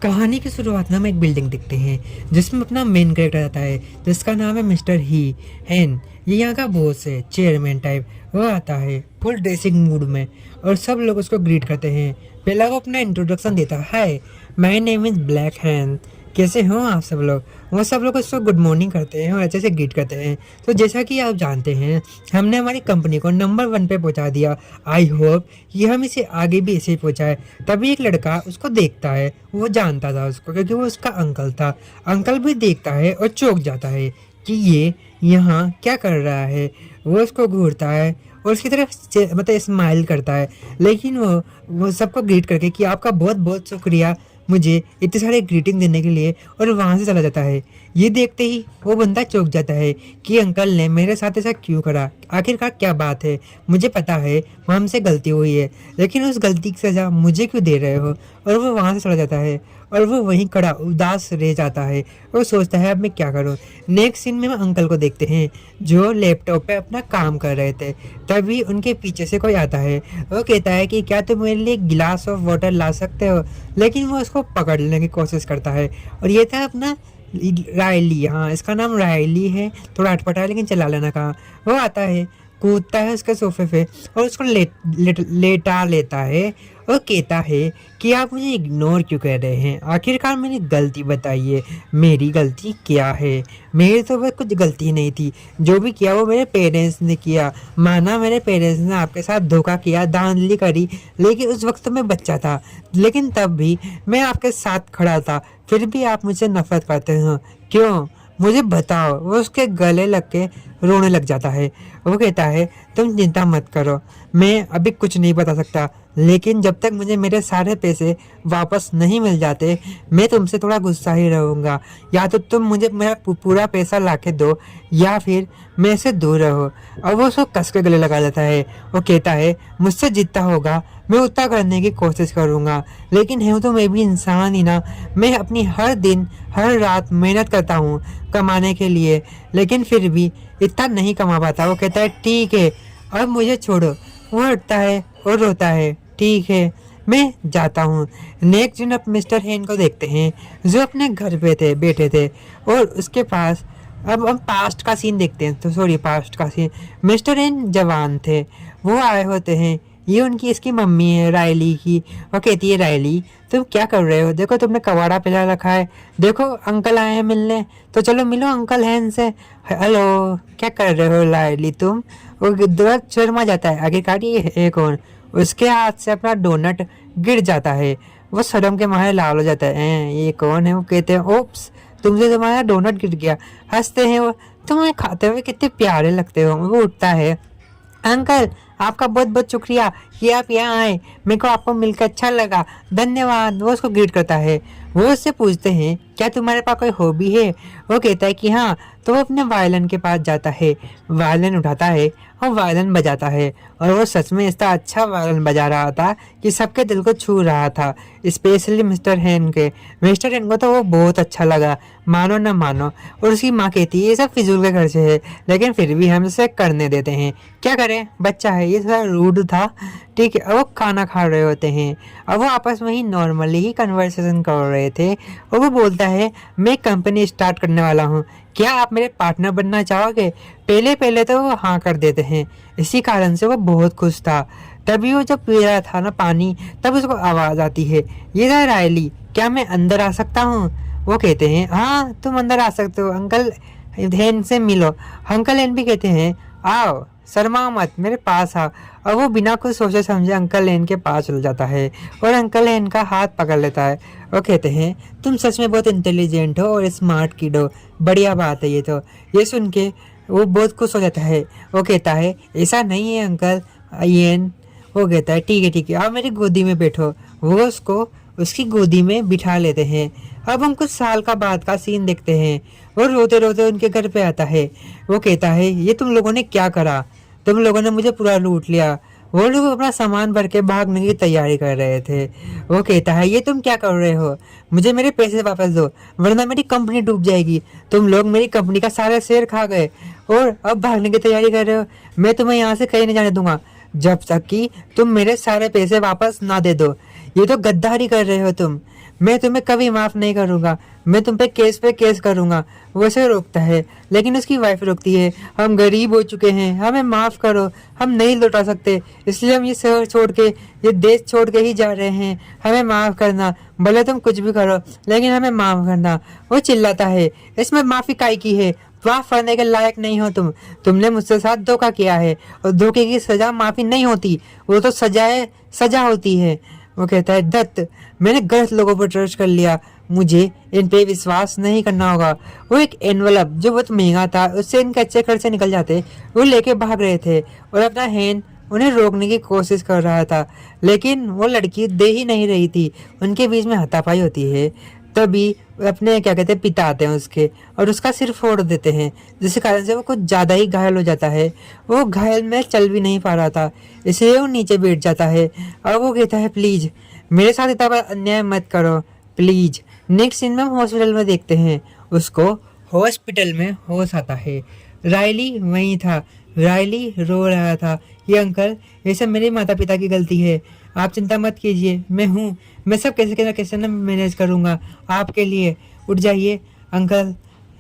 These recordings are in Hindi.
कहानी की शुरुआत में हम एक बिल्डिंग देखते हैं जिसमें अपना मेन कैरेक्टर आता है जिसका नाम है मिस्टर ही हैन। ये यहाँ का बॉस है, चेयरमैन टाइप। वो आता है फुल ड्रेसिंग मूड में और सब लोग उसको ग्रीट करते हैं। पहला वो अपना इंट्रोडक्शन देता है, hi my name is black hen, कैसे हो आप सब लोग। वो सब लोग उसको गुड मॉर्निंग करते हैं और अच्छे से ग्रीट करते हैं। तो जैसा कि आप जानते हैं, हमने हमारी कंपनी को नंबर 1 पे पहुंचा दिया। आई होप कि हम इसे आगे भी ऐसे ही पहुंचाए। तभी एक लड़का उसको देखता है, वो जानता था उसको क्योंकि वो उसका अंकल था। अंकल भी देखता है और चौंक जाता है कि ये यहाँ क्या कर रहा है। वो उसको घूरता है और उसकी तरफ मतलब स्माइल करता है, लेकिन वो सबको ग्रीट करके कि आपका बहुत बहुत शुक्रिया मुझे इतने सारे ग्रीटिंग देने के लिए, और वहाँ से चला जाता है। ये देखते ही वो बंदा चौंक जाता है कि अंकल ने मेरे साथ ऐसा क्यों करा, आखिरकार क्या बात है। मुझे पता है वहाँ हमसे गलती हुई है, लेकिन उस गलती की सज़ा मुझे क्यों दे रहे हो। और वो वहाँ से चला जाता है और वो वहीं खड़ा उदास रह जाता है और सोचता है अब मैं क्या करूँ। नेक्स्ट सीन में हम अंकल को देखते हैं जो लैपटॉप पे अपना काम कर रहे थे। तभी उनके पीछे से कोई आता है। वो कहता है कि क्या तुम मेरे लिए गिलास ऑफ वाटर ला सकते हो, लेकिन वो उसको पकड़ लेने की कोशिश करता है। और ये था अपना रायली, हाँ इसका नाम रायली है। थोड़ा अटपटा है लेकिन चला लेना कहाँ। वो आता है, कूदता है उसके सोफे पे और उसको लेटा लेता है और कहता है कि आप मुझे इग्नोर क्यों कर रहे हैं, आखिरकार मेरी गलती बताइए, मेरी गलती क्या है। मेरी तो बस कुछ गलती नहीं थी, जो भी किया वो मेरे पेरेंट्स ने किया। माना मेरे पेरेंट्स ने आपके साथ धोखा किया, धांधली करी, लेकिन उस वक्त तो मैं बच्चा था, लेकिन तब भी मैं आपके साथ खड़ा था। फिर भी आप मुझसे नफरत करते हो, क्यों मुझे बताओ। वो उसके गले लग के रोने लग जाता है। वो कहता है तुम चिंता मत करो, मैं अभी कुछ नहीं बता सकता, लेकिन जब तक मुझे मेरे सारे पैसे वापस नहीं मिल जाते मैं तुमसे थोड़ा गुस्सा ही रहूँगा। या तो तुम मुझे मेरा पूरा पैसा ला के दो या फिर मेरे से दूर रहो। और वो उसको कस के गले लगा देता है। वो कहता है मुझसे जितना होगा मैं उतना करने की कोशिश करूँगा, लेकिन हूँ तो मैं भी इंसान ही ना। मैं अपनी हर दिन हर रात मेहनत करता हूँ कमाने के लिए, लेकिन फिर भी इतना नहीं कमा पाता। वो कहता है ठीक है अब मुझे छोड़ो। वो हटता है और रोता है, ठीक है मैं जाता हूँ। नेक्स्ट दिन आप मिस्टर हेन को देखते हैं जो अपने घर पे थे बैठे थे और उसके पास, अब हम पास्ट का सीन देखते हैं, तो सॉरी पास्ट का सीन। मिस्टर हेन जवान थे, वो आए होते हैं। ये उनकी इसकी मम्मी है रायली की। वो कहती है रायली तुम क्या कर रहे हो, देखो तुमने कबाड़ा पिला रखा है, देखो अंकल आए हैं मिलने, तो चलो मिलो अंकल हैन से। हेलो क्या कर रहे हो रायली तुम। वो तुरंत शर्मा जाता है, आखिरकार ये है कौन। उसके हाथ से अपना डोनट गिर जाता है। वो शर्म के मारे लाल हो जाता है, ये कौन है। वो कहते हैं ओप्स तुमसे तुम्हारा डोनट गिर गया। हंसते हैं वो, तुम्हें खाते हुए कितने प्यारे लगते हो। वो उठता है, अंकल आपका बहुत बहुत शुक्रिया कि आप यहाँ आए, मेरे को आपको मिलकर अच्छा लगा, धन्यवाद। वो उसको ग्रीट करता है। वो उससे पूछते हैं क्या तुम्हारे पास कोई हॉबी है। वो कहता है कि हाँ। तो वो अपने वायलिन के पास जाता है, वायलिन उठाता है और वायलिन बजाता है। और वो सच में इतना अच्छा वायलिन बजा रहा था कि सबके दिल को छू रहा था, स्पेशली मिस्टर हेन के। मिस्टर हेन को तो वो बहुत अच्छा लगा, मानो ना मानो। और उसकी माँ कहती है ये सब फिजूल के खर्चे है, लेकिन फिर भी हम इसे करने देते हैं, क्या करें बच्चा है, ये थोड़ा रूड था। ठीक है, अब वो खाना खा रहे होते हैं। अब वो आपस में ही नॉर्मली ही कन्वर्सेशन कर रहे थे और वो बोलता है मैं कंपनी स्टार्ट करने वाला हूँ, क्या आप मेरे पार्टनर बनना चाहोगे। पहले पहले तो वो हाँ कर देते हैं, इसी कारण से वो बहुत खुश था। तभी वो जब पी रहा था ना पानी, तब उसको आवाज़ आती है, ये था रायली, क्या मैं अंदर आ सकता हूँ। वो कहते हैं हाँ तुम अंदर आ सकते हो, अंकल हेन से मिलो। अंकल हेन भी कहते हैं आओ शर्मा मत, मेरे पास आओ। और वो बिना कुछ सोचे समझे अंकल हेन के पास चल जाता है और अंकल हेन का हाथ पकड़ लेता है। वो कहते हैं तुम सच में बहुत इंटेलिजेंट हो और स्मार्ट किड हो, बढ़िया बात है ये तो। ये सुन के वो बहुत खुश हो जाता है। वो कहता है ऐसा नहीं है अंकल येन। वो कहता है ठीक है आप मेरी गोदी में बैठो। वो उसको उसकी गोदी में बिठा लेते हैं। अब हम कुछ साल का बाद का सीन देखते हैं। वो रोते रोते उनके घर पे आता है। वो कहता है ये तुम लोगों ने क्या करा, तुम लोगों ने मुझे पूरा लूट लिया। वो लोग अपना सामान भर के भागने की तैयारी कर रहे थे। वो कहता है ये तुम क्या कर रहे हो, मुझे मेरे पैसे वापस दो वरना मेरी कंपनी डूब जाएगी। तुम लोग मेरी कंपनी का सारा शेयर खा गए और अब भागने की तैयारी कर रहे हो। मैं तुम्हें यहाँ से कहीं नहीं जाने दूंगा जब तक कि तुम मेरे सारे पैसे वापस ना दे दो। ये तो गद्दारी कर रहे हो तुम। मैं तुम्हें कभी माफ़ नहीं करूँगा, मैं तुम पे केस करूँगा। वो उसे रोकता है, लेकिन उसकी वाइफ रोकती है। हम गरीब हो चुके हैं, हमें माफ़ करो, हम नहीं लौटा सकते, इसलिए हम ये शहर छोड़ के, ये देश छोड़ के ही जा रहे हैं। हमें माफ़ करना, भले तुम कुछ भी करो, लेकिन हमें माफ़ करना। वो चिल्लाता है, इसमें माफ़ी काय की है, माफ़ करने के लायक नहीं हो तुम। तुमने मुझसे साथ धोखा किया है, और धोखे की सज़ा माफ़ी नहीं होती, वो तो सज़ा होती है। वो कहता है, दत्त, मैंने गलत लोगों पर ट्रस्ट कर लिया, मुझे इन पे विश्वास नहीं करना होगा। वो एक एनवलप जो बहुत महंगा था, उससे इनके अच्छे खर्चे निकल जाते, वो लेके भाग रहे थे, और अपना हैंड उन्हें रोकने की कोशिश कर रहा था, लेकिन वो लड़की दे ही नहीं रही थी। उनके बीच में हाथापाई होती है। तभी अपने क्या कहते हैं पिता आते हैं उसके, और उसका सिर फोड़ देते हैं, जिसके कारण से वो कुछ ज़्यादा ही घायल हो जाता है। वो घायल में चल भी नहीं पा रहा था, इसलिए वो नीचे बैठ जाता है। और वो कहता है, प्लीज़ मेरे साथ इतना बड़ा अन्याय मत करो, प्लीज़। नेक्स्ट सीन में हम हॉस्पिटल में देखते हैं, उसको हॉस्पिटल में होश आता है। रायली वहीं था, रायली रो रहा था कि अंकल, ये सब मेरे माता पिता की गलती है, आप चिंता मत कीजिए, मैं हूँ, मैं सब कैसे ना मैनेज करूँगा आपके लिए। उठ जाइए अंकल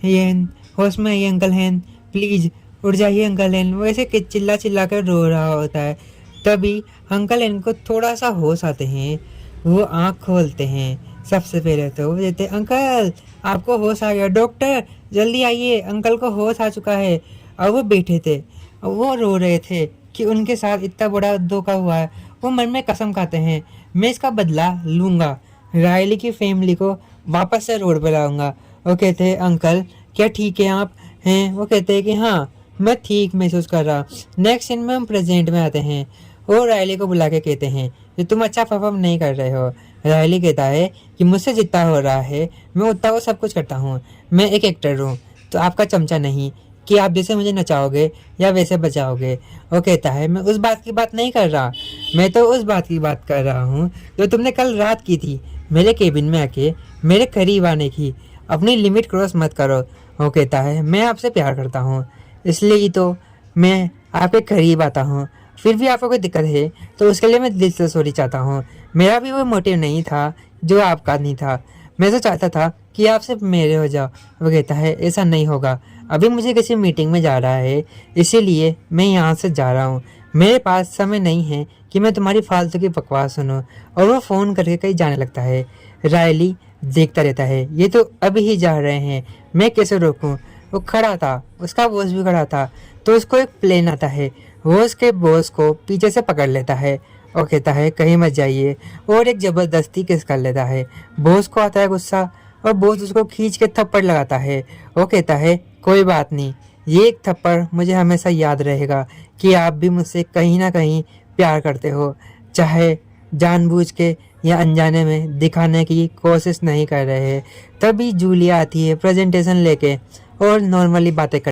हैन, होश में आइए अंकल हैन, प्लीज़ उठ जाइए अंकल हैन। वो ऐसे चिल्ला चिल्ला कर रो रहा होता है। तभी अंकल हैन को थोड़ा सा होश आते हैं, वो आँख खोलते हैं। सबसे पहले तो वो कहते हैं, अंकल आपको होश आ गया, डॉक्टर जल्दी आइए, अंकल को होश आ चुका है। और वो बैठे थे, वो रो रहे थे कि उनके साथ इतना बड़ा धोखा हुआ है। वो मन में कसम खाते हैं, मैं इसका बदला लूँगा, रायली की फैमिली को वापस से रोड पर लाऊंगा। वो कहते हैं, अंकल क्या ठीक है आप हैं? वो कहते हैं कि हाँ, मैं ठीक महसूस कर रहा। नेक्स्ट सीन में हम प्रेजेंट में आते हैं, वो रायली को बुला के कहते हैं कि तुम अच्छा परफॉर्म नहीं कर रहे हो। रायली कहता है कि मुझसे जितना हो रहा है मैं उतना वो सब कुछ करता हूँ, मैं एक एक्टर हूँ, तो आपका चमचा नहीं कि आप जैसे मुझे नचाओगे या वैसे बचाओगे। वो कहता है, मैं उस बात की बात नहीं कर रहा, मैं तो उस बात की बात कर रहा हूँ जो तुमने कल रात की थी, मेरे केबिन में आके मेरे करीब आने की। अपनी लिमिट क्रॉस मत करो। वो कहता है, मैं आपसे प्यार करता हूँ, इसलिए ही तो मैं आपके करीब आता हूँ। फिर भी आपको कोई दिक्कत है तो उसके लिए मैं दिल से सॉरी चाहता हूँ। मेरा भी वो मोटिव नहीं था जो आपका नहीं था, मैं तो चाहता था कि आप सिर्फ मेरे हो जाओ। वो कहता है, ऐसा नहीं होगा, अभी मुझे किसी मीटिंग में जा रहा है, इसीलिए मैं यहाँ से जा रहा हूँ, मेरे पास समय नहीं है कि मैं तुम्हारी फालतू की बकवास सुनूं। और वो फ़ोन करके कहीं जाने लगता है। रायली देखता रहता है, ये तो अभी ही जा रहे हैं, मैं कैसे रोकूं? वो खड़ा था, उसका बॉस भी खड़ा था, तो उसको एक प्लेन आता है, वो उसके बॉस को पीछे से पकड़ लेता है और कहता है, कहीं मत जाइए, और एक ज़बरदस्ती किस कर लेता है। बॉस को आता है गुस्सा, और बॉस उसको खींच के थप्पड़ लगाता है। वो कहता है, कोई बात नहीं, ये एक थप्पड़ मुझे हमेशा याद रहेगा कि आप भी मुझसे कहीं ना कहीं प्यार करते हो, चाहे जानबूझ के या अनजाने में दिखाने की कोशिश नहीं कर रहे। तभी जूलिया आती है प्रेजेंटेशन लेके और नॉर्मली बातें कर।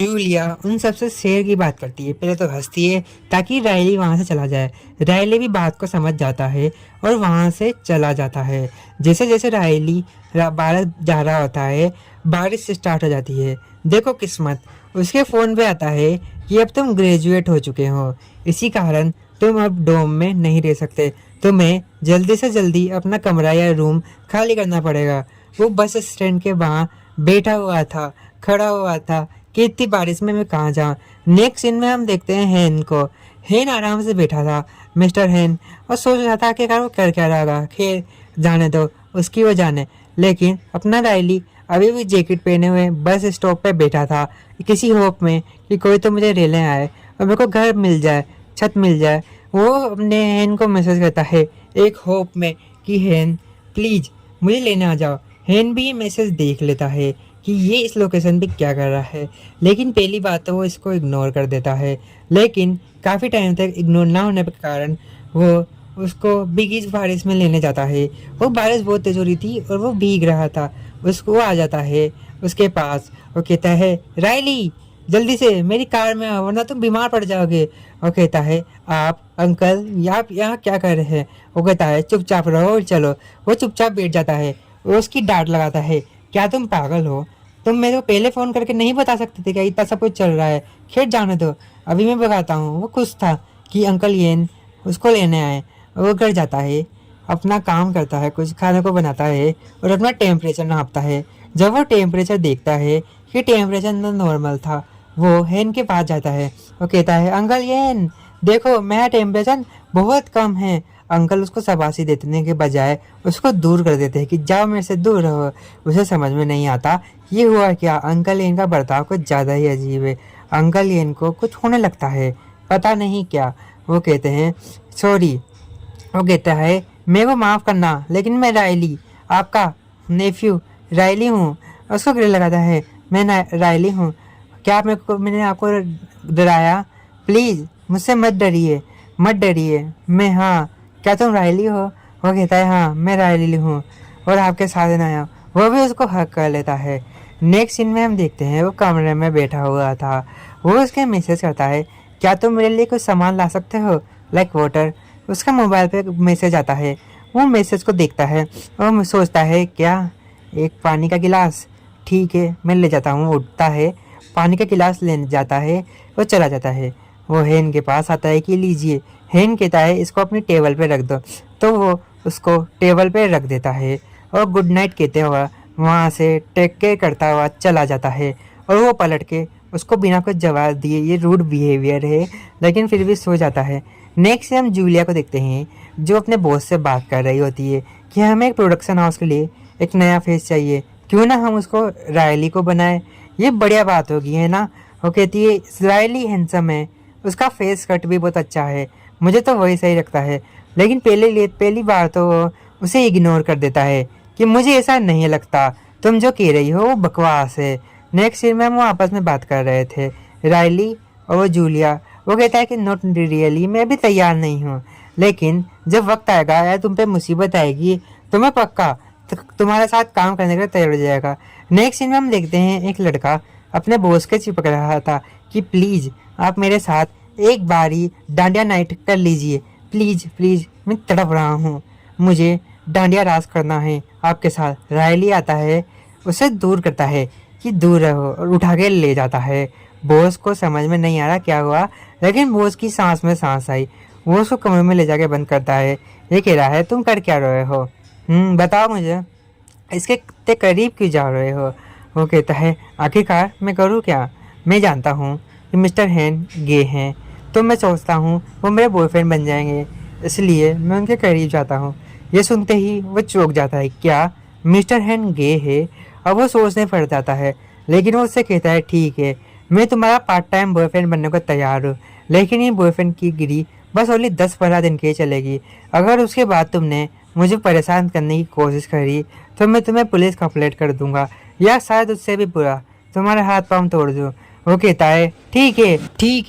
जूलिया उन सबसे शेर की बात करती है, पहले तो हंसती है ताकि रायली वहाँ से चला जाए। रायली भी बात को समझ जाता है और वहाँ से चला जाता है। जैसे जैसे रायली बाहर जा रहा होता है, बारिश स्टार्ट हो जाती है। देखो किस्मत, उसके फ़ोन पे आता है कि अब तुम ग्रेजुएट हो चुके हो, इसी कारण तुम अब डोम में नहीं रह सकते, तुम्हें जल्दी से जल्दी अपना कमरा या रूम खाली करना पड़ेगा। वो बस स्टैंड के वहाँ बैठा हुआ था, खड़ा हुआ था कि इतनी बारिश में मैं कहाँ जाऊँ। नेक्स्ट सीन में हम देखते हैं हैन को। हैन आराम से बैठा था, मिस्टर हैन, और सोच रहा था कि वो कर क्या रहा होगा। खैर जाने दो, उसकी वो जाने। लेकिन अपना रायली अभी भी जैकेट पहने हुए बस स्टॉप पे बैठा था, किसी होप में कि कोई तो मुझे लेने आए और मेरे को घर मिल जाए, छत मिल जाए। वो अपने हैन को मैसेज करता है एक होप में कि हैन प्लीज़ मुझे लेने आ जाओ। हैन भी ये मैसेज देख लेता है कि ये इस लोकेशन पे क्या कर रहा है, लेकिन पहली बात तो वो इसको इग्नोर कर देता है। लेकिन काफ़ी टाइम तक इग्नोर ना होने के कारण वो उसको भीगी बारिश में लेने जाता है। वो बारिश बहुत तेज हो रही थी और वो भीग रहा था। उसको आ जाता है उसके पास, वो कहता है, रायली जल्दी से मेरी कार में आओ वरना तुम बीमार पड़ जाओगे। वो कहता है, आप अंकल आप यहाँ क्या कर रहे हैं? वो कहता है, चुपचाप रहो और चलो। वो चुपचाप बैठ जाता है। वो उसकी डांट लगाता है, क्या तुम पागल हो? तुम मेरे को पहले फ़ोन करके नहीं बता सकते थे क्या इतना सब कुछ चल रहा है? खैर जाने दो, अभी मैं बताता हूँ। वो खुश था कि अंकल येन उसको लेने आए। वो घर जाता है अपना काम करता है, कुछ खाने को बनाता है और अपना टेम्परेचर नापता है। जब वो टेम्परेचर देखता है कि टेम्परेचर नॉर्मल था, वो हेन के पास जाता है। वो कहता है, अंकल येन देखो मेरा टेम्परेचर बहुत कम है। अंकल उसको शाबाशी देने के बजाय उसको दूर कर देते हैं कि जाओ मेरे से दूर रहो। उसे समझ में नहीं आता ये हुआ क्या। अंकल येन का बर्ताव कुछ ज़्यादा ही अजीब है। अंकल येन को कुछ होने लगता है, पता नहीं क्या। वो कहते हैं सॉरी। वो कहता है मेरे को माफ़ करना, लेकिन मैं रायली आपका नेफ्यू रायली हूँ। उसको गिले लगाता है, मैं रायली हूँ। क्या मैंने आपको डराया? प्लीज़ मुझसे मत डरिए, मत डरिए। मैं हाँ, क्या तुम रायली हो? वो कहता है हाँ मैं रायली हूँ और आपके साथ देना आया। वो भी उसको हक कर लेता है। नेक्स्ट सीन में हम देखते हैं वो कमरे में बैठा हुआ था। वो उसके मैसेज करता है, क्या तुम मेरे लिए कुछ सामान ला सकते हो, लाइक वाटर। उसका मोबाइल पे मैसेज आता है। वो मैसेज को देखता है और सोचता है क्या, एक पानी का गिलास, ठीक है मैं ले जाता हूँ। उठता है, पानी का गिलास लेने जाता है और चला जाता है। वो हेन के पास आता है कि लीजिए। हेन कहता है इसको अपनी टेबल पे रख दो, तो वो उसको टेबल पे रख देता है और गुड नाइट कहते हुआ वहाँ से टेक केयर करता हुआ चला जाता है। और वो पलट के उसको बिना कुछ जवाब दिए, ये रूड बिहेवियर है, लेकिन फिर भी सो जाता है। नेक्स्ट हम जूलिया को देखते हैं जो अपने बॉस से बात कर रही होती है कि हमें एक प्रोडक्शन हाउस के लिए एक नया फेस चाहिए, क्यों ना हम उसको रायली को बनाए, ये बढ़िया बात होगी है ना। वो कहती है रायली हैंडसम है, उसका फेस कट भी बहुत अच्छा है, मुझे तो वही सही लगता है। लेकिन पहली बार तो वो उसे इग्नोर कर देता है कि मुझे ऐसा नहीं लगता, तुम जो कह रही हो वो बकवास है। नेक्स्ट सीन में वो आपस में बात कर रहे थे, रायली और वो जूलिया। वो कहता है कि नॉट रियली, मैं भी तैयार नहीं हूँ, लेकिन जब वक्त आएगा या तुम पे मुसीबत आएगी तो मैं पक्का तुम्हारे साथ काम करने के लिए तैयार हो जाएगा। नेक्स्ट सीन में हम देखते हैं एक लड़का अपने बॉस के चिपक रहा था कि प्लीज़ आप मेरे साथ एक बारी डांडिया नाइट कर लीजिए, प्लीज़ प्लीज़, मैं तड़प रहा हूँ, मुझे डांडिया राज करना है आपके साथ। रायली आता है, उसे दूर करता है कि दूर रहो और उठा के ले जाता है। बॉस को समझ में नहीं आ रहा क्या हुआ, लेकिन बॉस की सांस में सांस आई। वो उसको कमरे में ले जाके बंद करता है। ये कह रहा है तुम कर क्या रहे हो, बताओ मुझे, इसके इतने करीब क्यों जा रहे हो। वो कहता है आखिरकार मैं करूँ क्या, मैं जानता हूँ कि मिस्टर हैन गे हैं, तो मैं सोचता हूँ वो मेरे बॉयफ्रेंड बन जाएंगे, इसलिए मैं उनके करीब जाता हूँ। ये सुनते ही वो चौंक जाता है, क्या मिस्टर हैन गे है। अब वो सोचने पड़ जाता है, लेकिन वो उससे कहता है ठीक है मैं तुम्हारा पार्ट टाइम बॉयफ्रेंड बनने को तैयार हूँ, लेकिन ये बॉयफ्रेंड की गिरी बस ओनली 10-15 दिन के चलेगी। अगर उसके बाद तुमने मुझे परेशान करने की कोशिश करी तो मैं तुम्हें पुलिस कंप्लेंट कर दूंगा, या शायद उससे भी बुरा तुम्हारे हाथ पाँव तोड़ दूँ। वो कहता है ठीक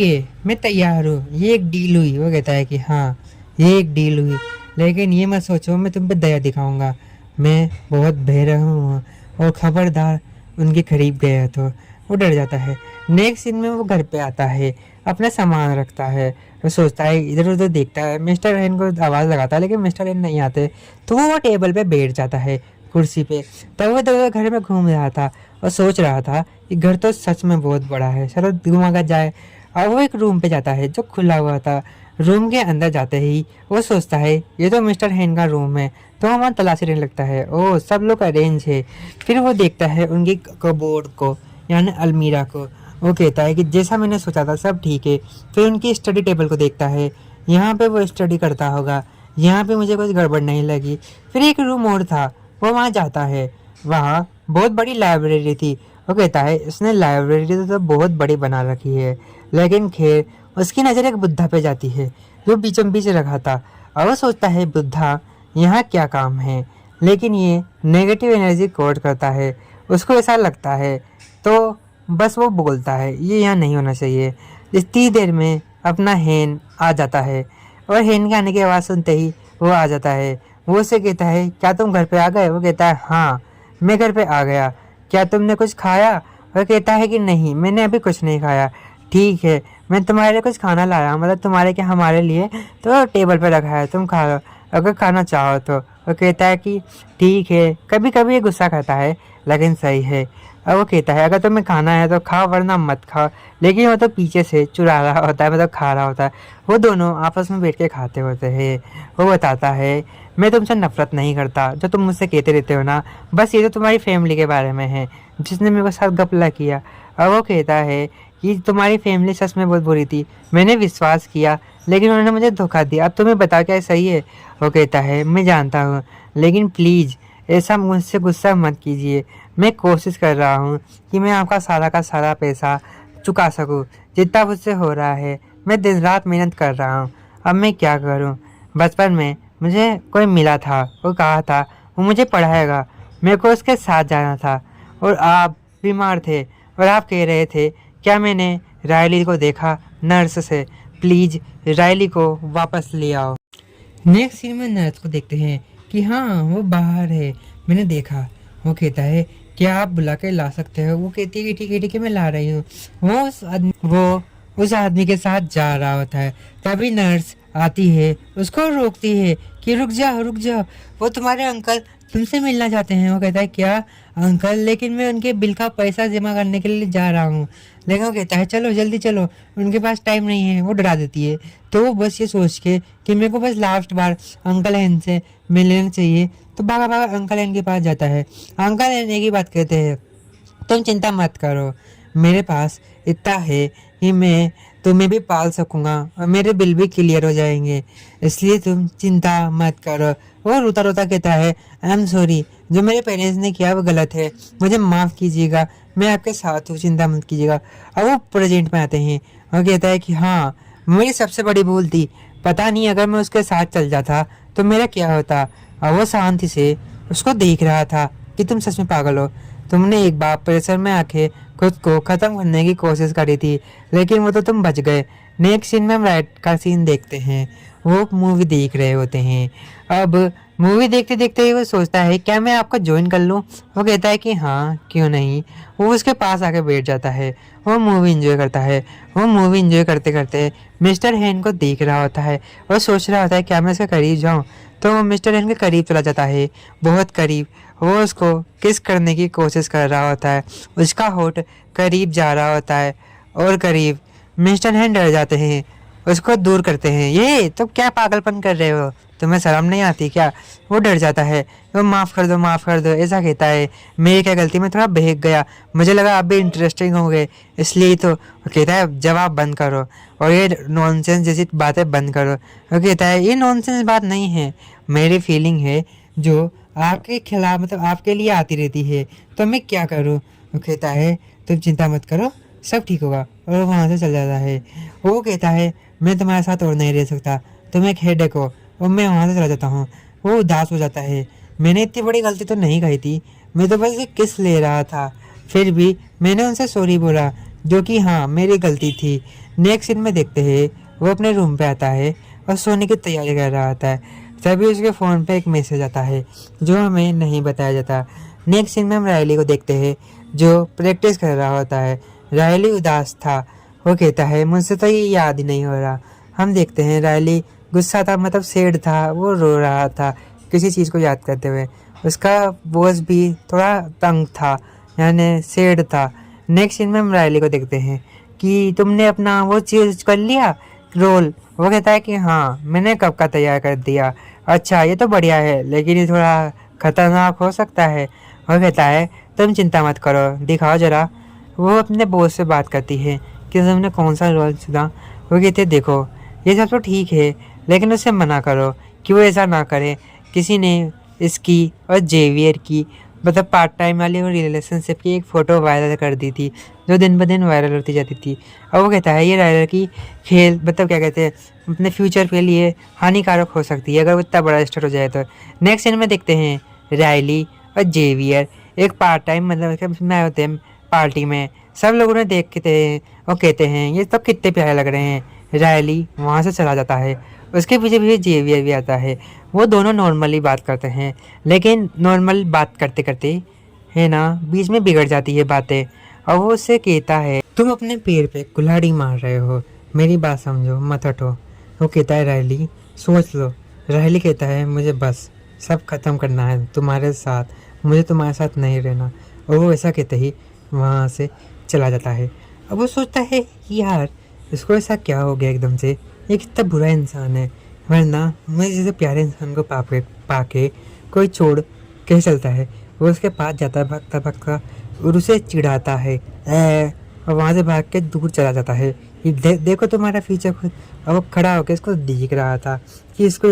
है मैं तैयार हूँ, ये एक डील हुई। वो कहता है कि हाँ ये एक डील हुई, लेकिन ये मत सोचो मैं तुम पे दया दिखाऊंगा, मैं बहुत बेरहम हूँ और खबरदार उनके करीब गया तो। वो डर जाता है। नेक्स्ट सीन में वो घर पे आता है, अपना सामान रखता है, वो सोचता है, इधर उधर देखता है, मिस्टर एन को आवाज़ लगाता है, लेकिन मिस्टर एन नहीं आते। तो वो टेबल पे बैठ जाता है कुर्सी पे। तब वो इधर घर में घूम रहा था और सोच रहा था कि घर तो सच में बहुत बड़ा है, चलो घूमा जाए। और वो एक रूम पे जाता है जो खुला हुआ था। रूम के अंदर जाते ही वो सोचता है ये तो मिस्टर हैन का रूम है, तो वहाँ तलाशी लेने लगता है। ओह सब लोग अरेंज है। फिर वो देखता है उनकी कबोर्ड को, यानी अलमीरा को। वो कहता है कि जैसा मैंने सोचा था सब ठीक है। फिर उनकी स्टडी टेबल को देखता है, यहाँ पे वो स्टडी करता होगा, यहाँ पे मुझे कुछ गड़बड़ नहीं लगी। फिर एक रूम और था, वो वहाँ जाता है, वहाँ बहुत बड़ी लाइब्रेरी थी। वो कहता है इसने लाइब्रेरी तो बहुत बड़ी बना रखी है, लेकिन खैर उसकी नज़र एक बुद्धा पे जाती है जो बीचों बीच रखा था। और वो सोचता है बुद्धा यहाँ क्या काम है, लेकिन ये नेगेटिव एनर्जी कोड करता है, उसको ऐसा लगता है। तो बस वो बोलता है ये यहाँ नहीं होना चाहिए। इतनी देर में अपना हेन आ जाता है और हेन के आने की आवाज़ सुनते ही वो आ जाता है। वो उससे कहता है क्या तुम घर पे आ गए। वो कहता है हाँ मैं घर पे आ गया, क्या तुमने कुछ खाया। वो कहता है कि नहीं मैंने अभी कुछ नहीं खाया। ठीक है मैं तुम्हारे लिए कुछ खाना लाया, मतलब तुम्हारे क्या हमारे लिए, तो टेबल पे रखा है, तुम खा लो अगर खाना चाहो तो। वो कहता है कि ठीक है, कभी कभी ये गुस्सा करता है लेकिन सही है। और वो कहता है अगर तुम्हें खाना है तो खाओ वरना मत खाओ, लेकिन वो तो पीछे से चुरा रहा होता है, मतलब खा रहा होता है। वो दोनों आपस में बैठ के खाते होते हैं। वो बताता है मैं तुमसे नफरत नहीं करता, जो तुम मुझसे कहते रहते हो ना, बस ये तो तुम्हारी फैमिली के बारे में है जिसने मेरे को साथ घपला किया। अब वो कहता है कि तुम्हारी फैमिली सच में बहुत बुरी थी, मैंने विश्वास किया लेकिन उन्होंने मुझे धोखा दिया, अब तुम्हें बताओ क्या सही है। वो कहता है मैं जानता हूँ, लेकिन प्लीज़ ऐसा मुझसे गुस्सा मत कीजिए, मैं कोशिश कर रहा हूँ कि मैं आपका सारा का सारा पैसा चुका सकूँ, जितना मुझसे हो रहा है। मैं दिन रात मेहनत कर रहा हूँ, अब मैं क्या करूँ। बचपन में मुझे कोई मिला था, वो कहा था वो मुझे पढ़ाएगा, मेरे को उसके साथ जाना था, और आप बीमार थे और आप कह रहे थे क्या मैंने रायली को देखा नर्स से, प्लीज़ रायली को वापस ले आओ। नेक्स्ट सीन में नर्स को देखते हैं कि हाँ वो बाहर है, मैंने देखा। वो कहता है क्या आप बुला के ला सकते हो। वो कहती है कि ठीक है मैं ला रही हूँ। वो उस आदमी के साथ जा रहा होता है, तभी नर्स आती है, उसको रोकती है कि रुक जाओ, वो तुम्हारे अंकल तुमसे मिलना चाहते हैं। वो कहता है क्या अंकल, लेकिन मैं उनके बिल का पैसा जमा करने के लिए जा रहा हूँ। लेकिन वो कहता है चलो जल्दी चलो, उनके पास टाइम नहीं है। वो डरा देती है, तो वो बस ये सोच के कि मेरे को बस लास्ट बार अंकल एन से मिल लेना चाहिए, तो भागा अंकल एन के पास जाता है। अंकल एन एक ही बात कहते हैं, तुम चिंता मत करो, मेरे पास इतना है कि मैं तुम्हें भी पाल सकूँगा और मेरे बिल भी क्लियर हो जाएंगे, इसलिए तुम चिंता मत करो। वो रोता रोता कहता है आई एम सॉरी, जो मेरे पेरेंट्स ने किया वो गलत है, मुझे माफ़ कीजिएगा, मैं आपके साथ हूँ, चिंता मत कीजिएगा। अब वो प्रेजेंट में आते हैं और कहता है कि हाँ मेरी सबसे बड़ी भूल थी, पता नहीं अगर मैं उसके साथ चल जाता तो मेरा क्या होता। और वो शांति से उसको देख रहा था कि तुम सच में पागल हो, तुमने एक बार प्रेशर में आके खुद को ख़त्म करने की कोशिश करी थी, लेकिन वो तो तुम बच गए। नेक्स्ट सीन में हम राइट का सीन देखते हैं, वो मूवी देख रहे होते हैं। अब मूवी देखते देखते ही वो सोचता है क्या मैं आपको ज्वाइन कर लूँ। वो कहता है कि हाँ क्यों नहीं। वो उसके पास आके बैठ जाता है, वो मूवी इंजॉय करता है। वो मूवी इंजॉय करते करते मिस्टर हैन को देख रहा होता है और सोच रहा होता है क्या मैं इसके करीब जाऊँ। तो वो मिस्टर हैन के करीब चला जाता है, बहुत करीब। वो उसको किस करने की कोशिश कर रहा होता है, उसका होठ करीब जा रहा होता है और करीब। मिस्टर हैन डर जाते हैं, उसको दूर करते हैं। ये तो क्या पागलपन कर रहे हो, तुम्हें शर्म नहीं आती क्या। वो डर जाता है, वो माफ़ कर दो ऐसा कहता है। मेरी क्या गलती, मैं थोड़ा बहक गया, मुझे लगा आप भी इंटरेस्टिंग हो गए इसलिए। तो वो कहता है जवाब बंद करो और ये नॉनसेंस जैसी बातें बंद करो। वो कहता है ये नॉनसेंस बात नहीं है, मेरी फीलिंग है जो आपके खिलाफ मतलब आपके लिए आती रहती है, तो मैं क्या करूँ। वो कहता है तुम चिंता मत करो, सब ठीक होगा, और वहाँ से चल जाता है। वो कहता है मैं तुम्हारे साथ और नहीं रह सकता, तुम एक हेडेक हो, और मैं वहाँ से चला जाता हूँ। वो उदास हो जाता है, मैंने इतनी बड़ी गलती तो नहीं कही थी, मैं तो बस एक किस ले रहा था, फिर भी मैंने उनसे सॉरी बोला, जो कि हाँ मेरी गलती थी। नेक्स्ट सीन में देखते हैं वो अपने रूम पे आता है और सोने की तैयारी कर रहा होता है, तभी उसके फ़ोन पे एक मैसेज आता है जो हमें नहीं बताया जाता। नेक्स्ट सीन में हम रायली को देखते हैं जो प्रैक्टिस कर रहा होता है। रायली उदास था, वो कहता है मुझसे तो ये याद ही नहीं हो रहा। हम देखते हैं रायली गुस्सा था, मतलब सैड था, वो रो रहा था किसी चीज़ को याद करते हुए। उसका वॉइस भी थोड़ा तंग था, यानी सैड था। नेक्स्ट सीन में हम रायली को देखते हैं कि तुमने अपना वो चीज़ कर लिया रोल। वो कहता है कि हाँ मैंने कब का तैयार कर दिया। अच्छा ये तो बढ़िया है, लेकिन ये थोड़ा खतरनाक हो सकता है। वो कहता है तुम चिंता मत करो, दिखाओ ज़रा। वो अपने बॉस से बात करती है कि तुमने कौन सा रोल चुना। वो कहते देखो ये सब तो ठीक है, लेकिन उसे मना करो कि वो ऐसा ना करे। किसी ने इसकी और जेवियर की मतलब पार्ट टाइम वाली रिलेशनशिप की एक फ़ोटो वायरल कर दी थी, जो दिन ब दिन वायरल होती जाती थी। और वो कहता है ये रायलर की खेल मतलब क्या कहते हैं अपने फ्यूचर के लिए हानिकारक हो सकती है अगर वो इतना बड़ा स्टार हो जाए तो। नेक्स्ट सीन में देखते हैं रायली और जेवियर एक पार्ट टाइम मतलब में होते हैं पार्टी में। सब लोग उन्हें देखते हैं और कहते हैं ये तो कितने प्यारे लग रहे हैं। रायली वहाँ से चला जाता है, उसके पीछे पीछे जेवियर भी आता है। वो दोनों नॉर्मली बात करते हैं, लेकिन नॉर्मल बात करते करते है ना बीच में बिगड़ जाती है बातें। और वो उससे कहता है तुम अपने पैर पे कुल्हाड़ी मार रहे हो, मेरी बात समझो, मत हटो। वो कहता है रायली सोच लो। रायली कहता है मुझे बस सब ख़त्म करना है तुम्हारे साथ, मुझे तुम्हारे साथ नहीं रहना। और वो ऐसा कहते ही वहाँ से चला जाता है। अब वो सोचता है यार इसको ऐसा क्या हो गया एकदम से, ये कितना बुरा इंसान है, वरना मुझे जैसे प्यारे इंसान को पाके कोई छोड़ कैसे चलता है। वो उसके पास जाता है भागता भागता और उसे चिढ़ाता है और वहाँ से भाग के दूर चला जाता है। ये देखो तुम्हारा फ्यूचर खुद। और वो खड़ा होकर इसको देख रहा था कि इसको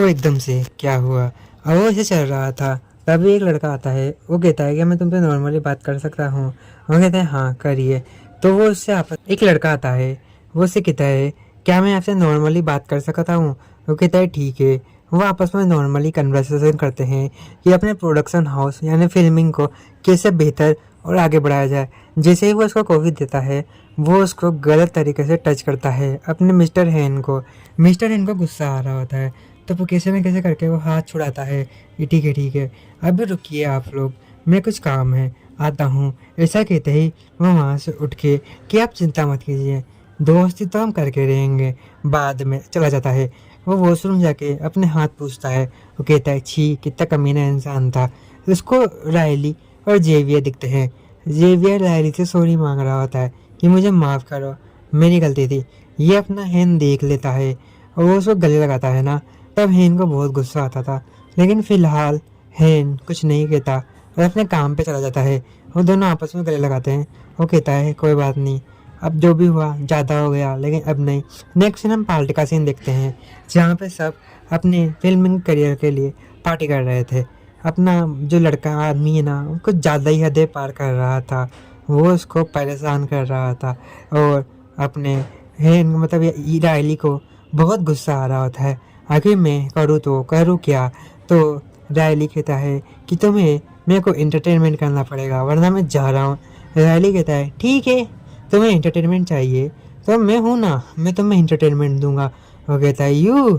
एकदम से क्या हुआ। और वो ऐसे चल रहा था, तभी एक लड़का आता है। वो कहता है कि मैं तुमसे नॉर्मली बात कर सकता हूँ। वो कहता है हाँ करिए। तो वो उससे आपस एक लड़का आता है, वो उससे कहता है क्या मैं आपसे नॉर्मली बात कर सकता हूँ। वो कहता है ठीक है। वो आपस में नॉर्मली कन्वर्सेशन करते हैं कि अपने प्रोडक्शन हाउस यानी फिल्मिंग को कैसे बेहतर और आगे बढ़ाया जाए। जैसे ही वो उसको कॉफ़ी देता है, वो उसको गलत तरीके से टच करता है अपने मिस्टर हैन को। मिस्टर हैन को गुस्सा आ रहा होता है, तो वो कैसे न कैसे करके वो हाथ छुड़ाता है कि ठीक है ठीक है, अभी रुकिए आप लोग, मैं कुछ काम है आता हूँ। ऐसा कहते ही वो वहाँ से उठ के कि आप चिंता मत कीजिए, दोस्ती तो हम करके रहेंगे, बाद में चला जाता है। वो वॉशरूम जाके अपने हाथ पूछता है। वो कहता है छी कितना कमीना इंसान था। उसको रायली और जेवियर दिखते हैं। जेवियर रायली से सॉरी मांग रहा होता है कि मुझे माफ़ करो, मेरी गलती थी। ये अपना हैन देख लेता है और वो उसको गले लगाता है ना, तब हैन को बहुत गुस्सा आता था। लेकिन फ़िलहाल हैन कुछ नहीं कहता और अपने काम पे चला जाता है। वो दोनों आपस में गले लगाते हैं। वो कहता है कोई बात नहीं, अब जो भी हुआ ज़्यादा हो गया, लेकिन अब नहीं। नेक्स्ट सीन हम पार्टी का सीन देखते हैं, जहाँ पे सब अपने फिल्मिंग करियर के लिए पार्टी कर रहे थे। अपना जो लड़का आदमी है ना, वो कुछ ज़्यादा ही हदें पार कर रहा था। वो उसको परेशान कर रहा था और अपने मतलब रायली को बहुत गुस्सा आ रहा होता है। आखिर मैं करूँ तो करूँ क्या। तो रायली कहता है कि तुम्हें मेरे को एंटरटेनमेंट करना पड़ेगा, वरना मैं जा रहा हूँ। रायली कहता है ठीक है, तुम्हें एंटरटेनमेंट चाहिए तो मैं हूँ ना, मैं तुम्हें एंटरटेनमेंट दूंगा। वो कहता है यू,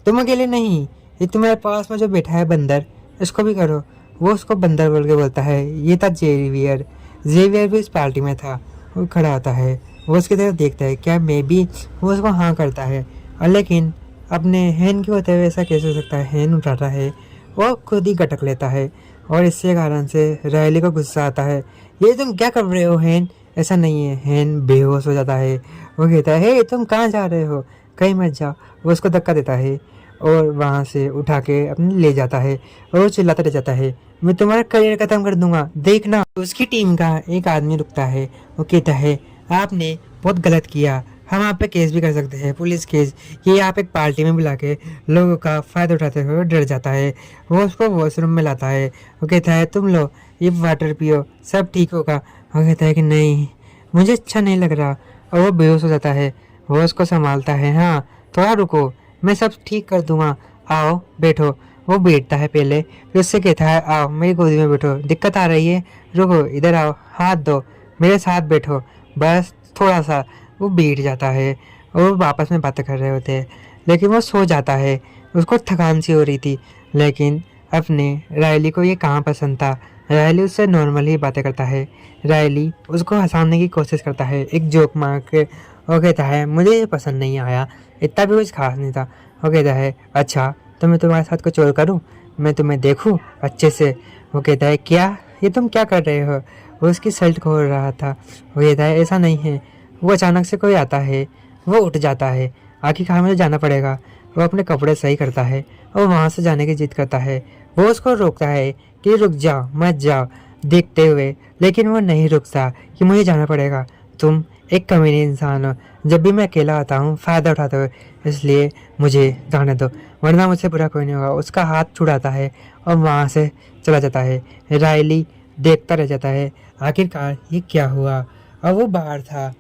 तुम अकेले नहीं, ये तुम्हारे पास में जो बैठा है बंदर, इसको भी करो। वो उसको बंदर बोल के बोलता है। ये था जेवियर। जेवियर भी इस पार्टी में था। वो खड़ा होता है, वो उसकी तरफ देखता है क्या मैं भी। वो उसको हाँ करता है, और लेकिन अपने हैन के होते हुए ऐसा कैसे हो सकता है। हैन उठाता है, वो खुद ही गटक लेता है और इससे कारण से रायली को गुस्सा आता है। ये तुम क्या कर रहे हो हैन, ऐसा नहीं है। हैन बेहोश हो जाता है। वो कहता है हे तुम कहाँ जा रहे हो, कहीं मत जाओ। वो उसको धक्का देता है और वहाँ से उठा के अपने ले जाता है और वो चिल्लाता रह जाता है मैं तुम्हारा करियर खत्म कर दूंगा, देखना। उसकी टीम का एक आदमी रुकता है। वो कहता है आपने बहुत गलत किया, हम आप पे केस भी कर सकते हैं, पुलिस केस। ये आप एक पार्टी में बुला के लोगों का फ़ायदा उठाते हुए डर जाता है। वो उसको वॉशरूम में लाता है। वो कहता है तुम लो ये वाटर पियो, सब ठीक होगा। वो कहता है कि नहीं, मुझे अच्छा नहीं लग रहा। और वो बेहोश हो जाता है। वो उसको संभालता है, हाँ थोड़ा रुको, मैं सब ठीक कर दूंगा, आओ बैठो। वो बैठता है पहले, फिर उससे कहता है आओ मेरी गोदी में बैठो, दिक्कत आ रही है, रुको इधर आओ, हाथ दो, मेरे साथ बैठो, बस थोड़ा सा। वो बैठ जाता है और वो आपस में बातें कर रहे होते हैं। लेकिन वो सो जाता है, उसको थकान सी हो रही थी। लेकिन अपने रायली को ये कहाँ पसंद था। रायली उससे नॉर्मली बातें करता है। रायली उसको हंसाने की कोशिश करता है, एक जोक मार के। वो कहता है मुझे ये पसंद नहीं आया, इतना भी कुछ खास नहीं था। वो कहता है अच्छा तो मैं तुम्हारे साथ कुछ और करूँ, मैं तुम्हें देखूँ अच्छे से। वो कहता है क्या, ये तुम क्या कर रहे हो। वो उसकी शर्ट खोल रहा था। वो कहता है ऐसा नहीं है। वो अचानक से कोई आता है, वो उठ जाता है, आखिरकार मुझे जाना पड़ेगा। वो अपने कपड़े सही करता है और वहाँ से जाने की जिद करता है। वो उसको रोकता है कि रुक जाओ मत जाओ, देखते हुए। लेकिन वो नहीं रुकता कि मुझे जाना पड़ेगा, तुम एक कमीने इंसान हो, जब भी मैं अकेला आता हूँ फ़ायदा उठाते हो, इसलिए मुझे जाने दो, वरना मुझसे बुरा कोई नहीं होगा। उसका हाथ छुड़ाता है और वहाँ से चला जाता है। रायली देखता रह जाता है आखिरकार ये क्या हुआ। और वो बाहर था,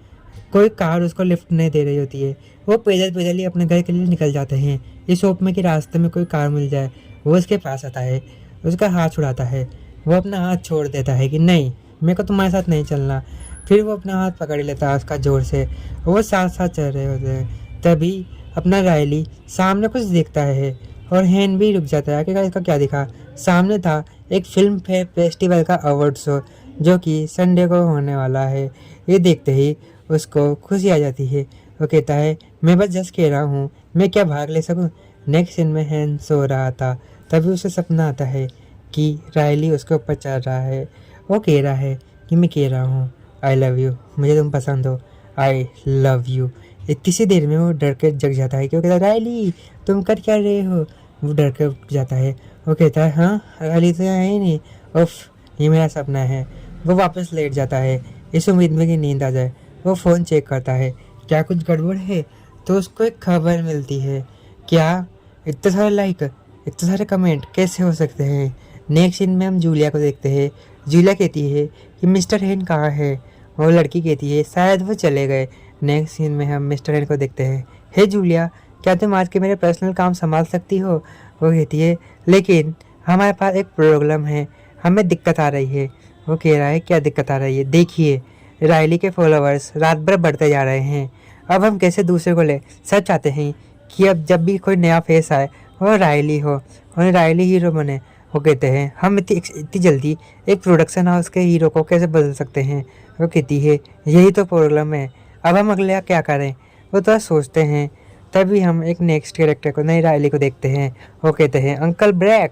कोई कार उसको लिफ्ट नहीं दे रही होती है। वो पैदल पैदल ही अपने घर के लिए निकल जाते हैं। इस होप में कि रास्ते में कोई कार मिल जाए। वो उसके पास आता है, उसका हाथ छुड़ाता है। वो अपना हाथ छोड़ देता है कि नहीं, मेरे को तुम्हारे साथ नहीं चलना। फिर वो अपना हाथ पकड़ लेता है उसका ज़ोर से। वो साथ साथ चल रहे होते हैं। तभी अपना रायली सामने कुछ देखता है और हैन भी रुक जाता है। आखिरकार इसका क्या दिखा, सामने था एक फिल्म फेस्टिवल का अवार्ड शो, जो कि संडे को होने वाला है। ये देखते ही उसको खुशी आ जाती है। वो कहता है मैं बस जस्ट कह रहा हूँ, मैं क्या भाग ले सकूँ। नेक्स्ट सीन में हैन सो रहा था, तभी उसे सपना आता है कि रायली उसके ऊपर चढ़ रहा है। वो कह रहा है कि मैं कह रहा हूँ आई लव यू, मुझे तुम पसंद हो, आई लव यू। इतनी सी देर में वो डर के जग जाता है कि वो कहता है रायली तुम कर क्या रहे हो। वो डर के उठ जाता है। वो कहता है हाँ रायली तो यहाँ है ही नहीं, उफ ये मेरा सपना है। वो वापस लेट जाता है इस उम्मीद में कि नींद आ जाए। वो फ़ोन चेक करता है क्या कुछ गड़बड़ है, तो उसको एक खबर मिलती है। क्या इतने सारे लाइक, इतने सारे कमेंट कैसे हो सकते हैं। नेक्स्ट सीन में हम जूलिया को देखते हैं। जूलिया कहती है कि मिस्टर हेन कहाँ है। वो लड़की कहती है शायद वो चले गए। नेक्स्ट सीन में हम मिस्टर हेन को देखते हैं। हे जूलिया क्या तुम आज के मेरे पर्सनल काम संभाल सकती हो। वो कहती है लेकिन हमारे पास एक प्रॉब्लम है, हमें दिक्कत आ रही है। वो कह रहा है क्या दिक्कत आ रही है। देखिए रायली के फॉलोअर्स रात भर बढ़ते जा रहे हैं, अब हम कैसे दूसरे को ले। सच चाहते हैं कि अब जब भी कोई नया फेस आए वो रायली हो और रायली हीरो बने। वो कहते हैं हम इतनी जल्दी एक प्रोडक्शन हाउस के हीरो को कैसे बदल सकते हैं। वो कहती है यही तो प्रॉब्लम है, अब हम अगले क्या करें। वो थोड़ा सोचते हैं, तभी हम एक नेक्स्ट कैरेक्टर को नई रायली को देखते हैं। वो कहते हैं अंकल ब्रैक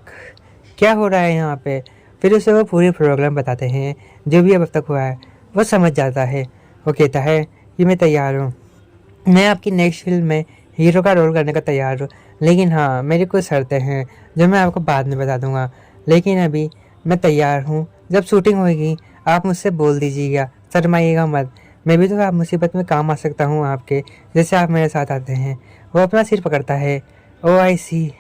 क्या हो रहा है यहाँ पे। फिर उसे वो पूरी प्रॉब्लम बताते हैं जो भी अब तक हुआ है। वो समझ जाता है। वो कहता है कि मैं तैयार हूँ, मैं आपकी नेक्स्ट फिल्म में हीरो का रोल करने का तैयार हूँ, लेकिन हाँ मेरी कुछ शर्तें हैं जो मैं आपको बाद में बता दूंगा। लेकिन अभी मैं तैयार हूँ, जब शूटिंग होगी आप मुझसे बोल दीजिएगा, शर्माइएगा मत। मैं भी तो आप मुसीबत में काम आ सकता हूँ आपके, जैसे आप मेरे साथ आते हैं। वो अपना सिर पकड़ता है। ओ आई सी,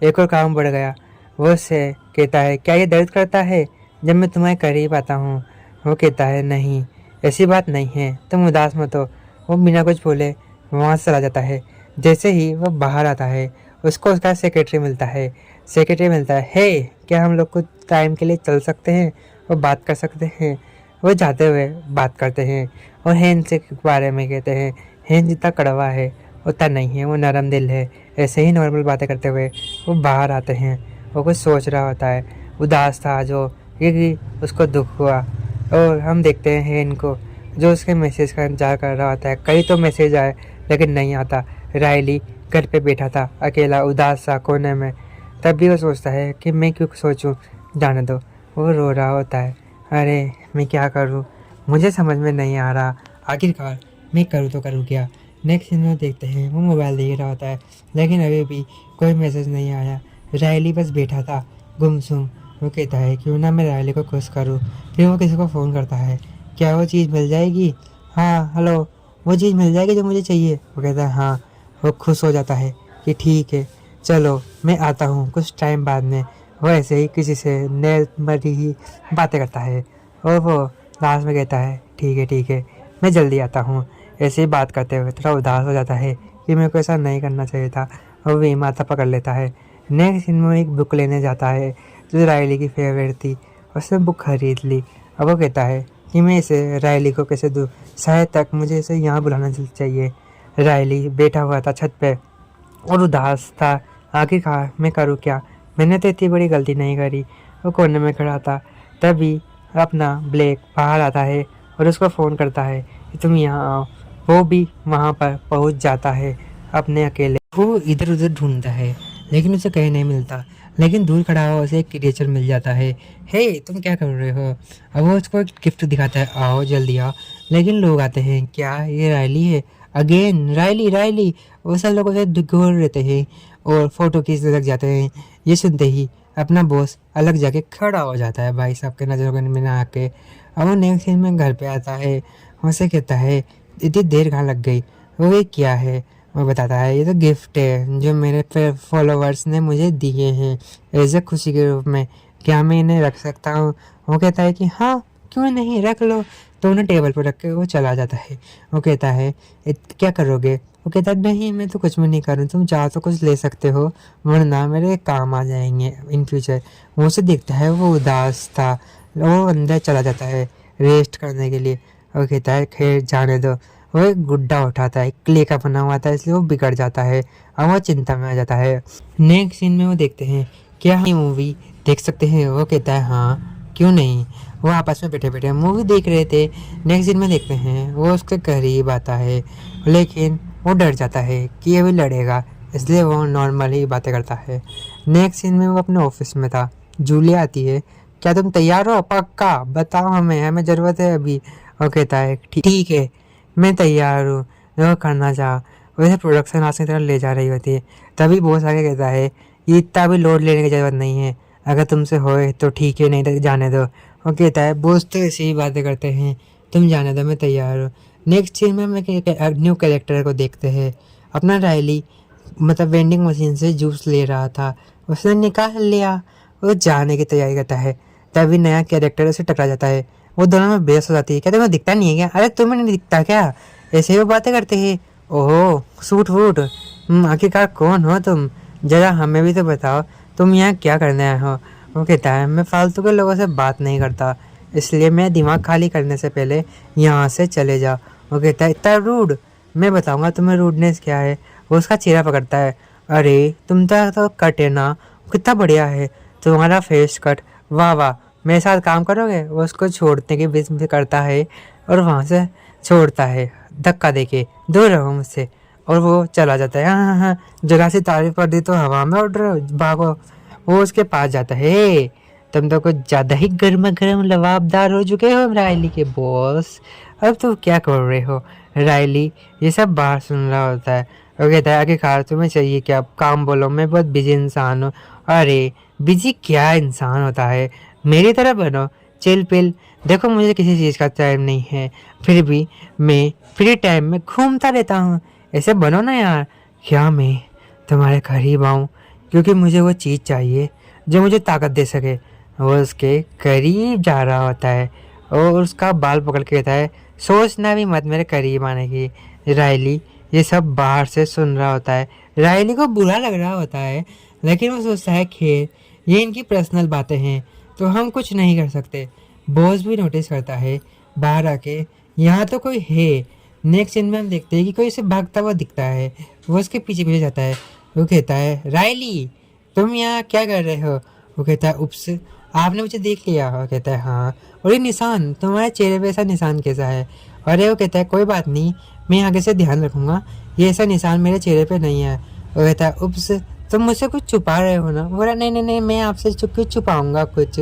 एक और काम बढ़ गया। वो उससे कहता है क्या ये दर्द करता है जब मैं तुम्हारे करीब आता हूँ। वो कहता है नहीं ऐसी बात नहीं है, तुम उदास मत हो। वो बिना कुछ बोले वहाँ से चला जाता है। जैसे ही वो बाहर आता है उसको उसका सेक्रेटरी मिलता है। सेक्रेटरी मिलता है हे क्या हम लोग कुछ टाइम के लिए चल सकते हैं, वो बात कर सकते हैं। वो जाते हुए बात करते हैं और हेन से बारे में कहते हैं हेन जितना कड़वा है उतना नहीं है, वो नरम दिल है। ऐसे ही नॉर्मल बातें करते हुए वो बाहर आते हैं। वो कुछ सोच रहा होता है, उदास था जो क्योंकि उसको दुख हुआ। और हम देखते हैं हेन को जो उसके मैसेज का इंतजार कर रहा होता है। कई तो मैसेज आए लेकिन नहीं आता। रायली घर पे बैठा था अकेला उदास सा कोने में। तब भी वो सोचता है कि मैं क्यों सोचूं, जाने दो। वो रो रहा होता है अरे मैं क्या करूं, मुझे समझ में नहीं आ रहा, आखिरकार मैं करूं तो करूं क्या। नेक्स्ट सीन में देखते हैं वो मोबाइल देख रहा होता है लेकिन अभी भी कोई मैसेज नहीं आया। रायली बस बैठा था गुमसुम। वो कहता है क्यों ना मैं रायली को खुश करूं। फिर वो किसी को फ़ोन करता है क्या वो चीज़ मिल जाएगी। हाँ हेलो, वो चीज़ मिल जाएगी जो मुझे चाहिए। वो कहता है हाँ। वो खुश हो जाता है कि ठीक है चलो मैं आता हूँ कुछ टाइम बाद में। वो ऐसे ही किसी से नॉर्मली ही बातें करता है और वो लास्ट में कहता है ठीक है मैं जल्दी आता हूँ। ऐसे ही बात करते हुए थोड़ा उदास हो जाता है कि मेरे को ऐसा नहीं करना चाहिए था। और वो माथा पकड़ लेता है। नेक्स्ट सीन में एक बुक लेने जाता है जो रायली की फेवरेट थी। उसने बुक खरीद ली। अब वो कहता है कि मैं इसे रायली को कैसे दूँ, शायद तक मुझे इसे यहाँ बुलाना चाहिए। रायली बैठा हुआ था छत पे और उदास था। आखिरकार मैं करूँ क्या, मैंने तो इतनी बड़ी गलती नहीं करी। वो कोने में खड़ा था। तभी अपना ब्लैक बाहर आता है और उसको फ़ोन करता है कि तुम यहाँ आओ। वो भी वहाँ पर पहुँच जाता है अपने अकेले। वो इधर उधर ढूंढता है लेकिन उसे कहीं नहीं मिलता। लेकिन दूर खड़ा हुआ उसे एक क्रिएचर मिल जाता है। हे तुम क्या कर रहे हो। अब वो उसको एक गिफ्ट दिखाता है आओ जल्दी आओ। लेकिन लोग आते हैं क्या ये रायली है, अगेन रायली रायली। वो सब लोग उसे घूर रहते हैं और फोटो खींचने लग जाते हैं। ये सुनते ही अपना बॉस अलग जाके खड़ा हो जाता है भाई साहब के नज़रों में आके। अब वो नेक्स्ट सीन में घर पे आता है। उनसे कहता है इतनी देर कहाँ लग गई। वो ये क्या है। वो बताता है ये तो गिफ्ट है जो मेरे फॉलोअर्स ने मुझे दिए हैं एज ए खुशी के रूप में, क्या मैं इन्हें रख सकता हूँ। वो कहता है कि हाँ क्यों नहीं रख लो। तो उन्हें टेबल पर रख के वो चला जाता है। वो कहता है क्या करोगे। वो कहता है नहीं मैं तो कुछ भी नहीं करूँ, तुम चाहो तो कुछ ले सकते हो वरना मेरे काम आ जाएंगे इन फ्यूचर। वो उसे देखता है वो उदास था। वो अंदर चला जाता है रेस्ट करने के लिए। वो कहता है खैर जाने दो। वो एक गुड्डा उठाता है, क्ले का बना हुआ था इसलिए वो बिगड़ जाता है और वो चिंता में आ जाता है। नेक्स्ट सीन में वो देखते हैं क्या ये मूवी देख सकते हैं। वो कहता है हाँ क्यों नहीं। वो आपस में बैठे बैठे मूवी देख रहे थे। नेक्स्ट सीन में देखते हैं वो उसके करीब आता है लेकिन वो डर जाता है कि ये भी लड़ेगा, इसलिए वो नॉर्मल ही बातें करता है। नेक्स्ट सीन में वो अपने ऑफिस में था। जूलिया आती है क्या तुम तैयार हो, पक्का बताओ हमें ज़रूरत है अभी। वो कहता है ठीक है मैं तैयार हूँ। जो वो करना चाह वैसे प्रोडक्शन हाउस की तरफ ले जा रही होती है। तभी बॉस आगे कहता है ये इतना भी लोड लेने की ज़रूरत नहीं है, अगर तुमसे होए तो ठीक है, नहीं तो जाने दो। वो कहता है बॉस तो ऐसी ही बातें करते हैं, तुम जाने दो, मैं तैयार हूँ। नेक्स्ट सीन में हम एक न्यू कैरेक्टर को देखते हैं। अपना रायली मतलब वेंडिंग मशीन से जूस ले रहा था, उसने निकाल लिया, वो जाने की तैयारी करता है। तभी नया कैरेक्टर उसे टकरा जाता है, वो दोनों में बेस हो जाती है। क्या तुम्हें दिखता नहीं है क्या? अरे तुम्हें नहीं दिखता क्या? ऐसे ही वो बातें करते हैं। ओहो सूट वूट, आखिरकार कौन हो तुम, जरा हमें भी तो बताओ, तुम यहाँ क्या करने आए हो? वो कहता है मैं फालतू के लोगों से बात नहीं करता, इसलिए मैं दिमाग खाली करने से पहले यहाँ से चले जा। वो कहता है इतना रूड, मैं बताऊंगा तुम्हें रूडनेस क्या है। वो उसका चेहरा पकड़ता है। अरे तुम तो कट है ना, कितना बढ़िया है तुम्हारा फेस कट, वाह वाह, मेरे साथ काम करोगे? वो उसको छोड़ने की बीच में करता है और वहाँ से छोड़ता है धक्का देके, दूर रहो मुझसे। और वो चला जाता है। हाँ हाँ हाँ, जगह से तारीफ कर दी तो हवा में उड़ रहे हो, भागो। वो उसके पास जाता है। "हे, तुम तो कुछ ज़्यादा ही गर्मा गर्म लवाबदार हो चुके हो रायली के बॉस, अब तुम क्या कर रहे हो?" रायली ये सब बाहर सुन रहा होता है। वो कहता है आखिरकार तुम्हें चाहिए क्या, काम बोलो, मैं बहुत बिजी इंसान हूँ। अरे बिजी क्या इंसान होता है, मेरी तरह बनो, चिल पिल। देखो मुझे किसी चीज़ का टाइम नहीं है, फिर भी मैं फ्री टाइम में घूमता रहता हूँ, ऐसे बनो ना यार। क्या मैं तुम्हारे करीब आऊँ, क्योंकि मुझे वो चीज़ चाहिए जो मुझे ताकत दे सके। वो उसके करीब जा रहा होता है और उसका बाल पकड़ के कहता है सोचना भी मत मेरे करीब आने की। रायली ये सब बाहर से सुन रहा होता है। रायली को बुरा लग रहा होता है, लेकिन वो सोचता है खैर ये इनकी पर्सनल बातें हैं तो हम कुछ नहीं कर सकते। बॉस भी नोटिस करता है बाहर आके यहाँ तो कोई है। नेक्स्ट सीन में हम देखते हैं कि कोई इसे भागता हुआ दिखता है, वो उसके पीछे पीछे जाता है। वो कहता है रायली तुम यहाँ क्या कर रहे हो? वो कहता है उप्स, आपने मुझे देख लिया? वो कहता है हाँ, और ये निशान तुम्हारे चेहरे पे ऐसा निशान कैसा है? अरे वो कहता है कोई बात नहीं, मैं आगे से ध्यान रखूँगा, ये ऐसा निशान मेरे चेहरे पे नहीं है। वो कहता है उप्स, तुम मुझसे कुछ छुपा रहे हो ना? बोला नहीं नहीं नहीं, मैं आपसे क्यों छुपाऊँगा कुछ।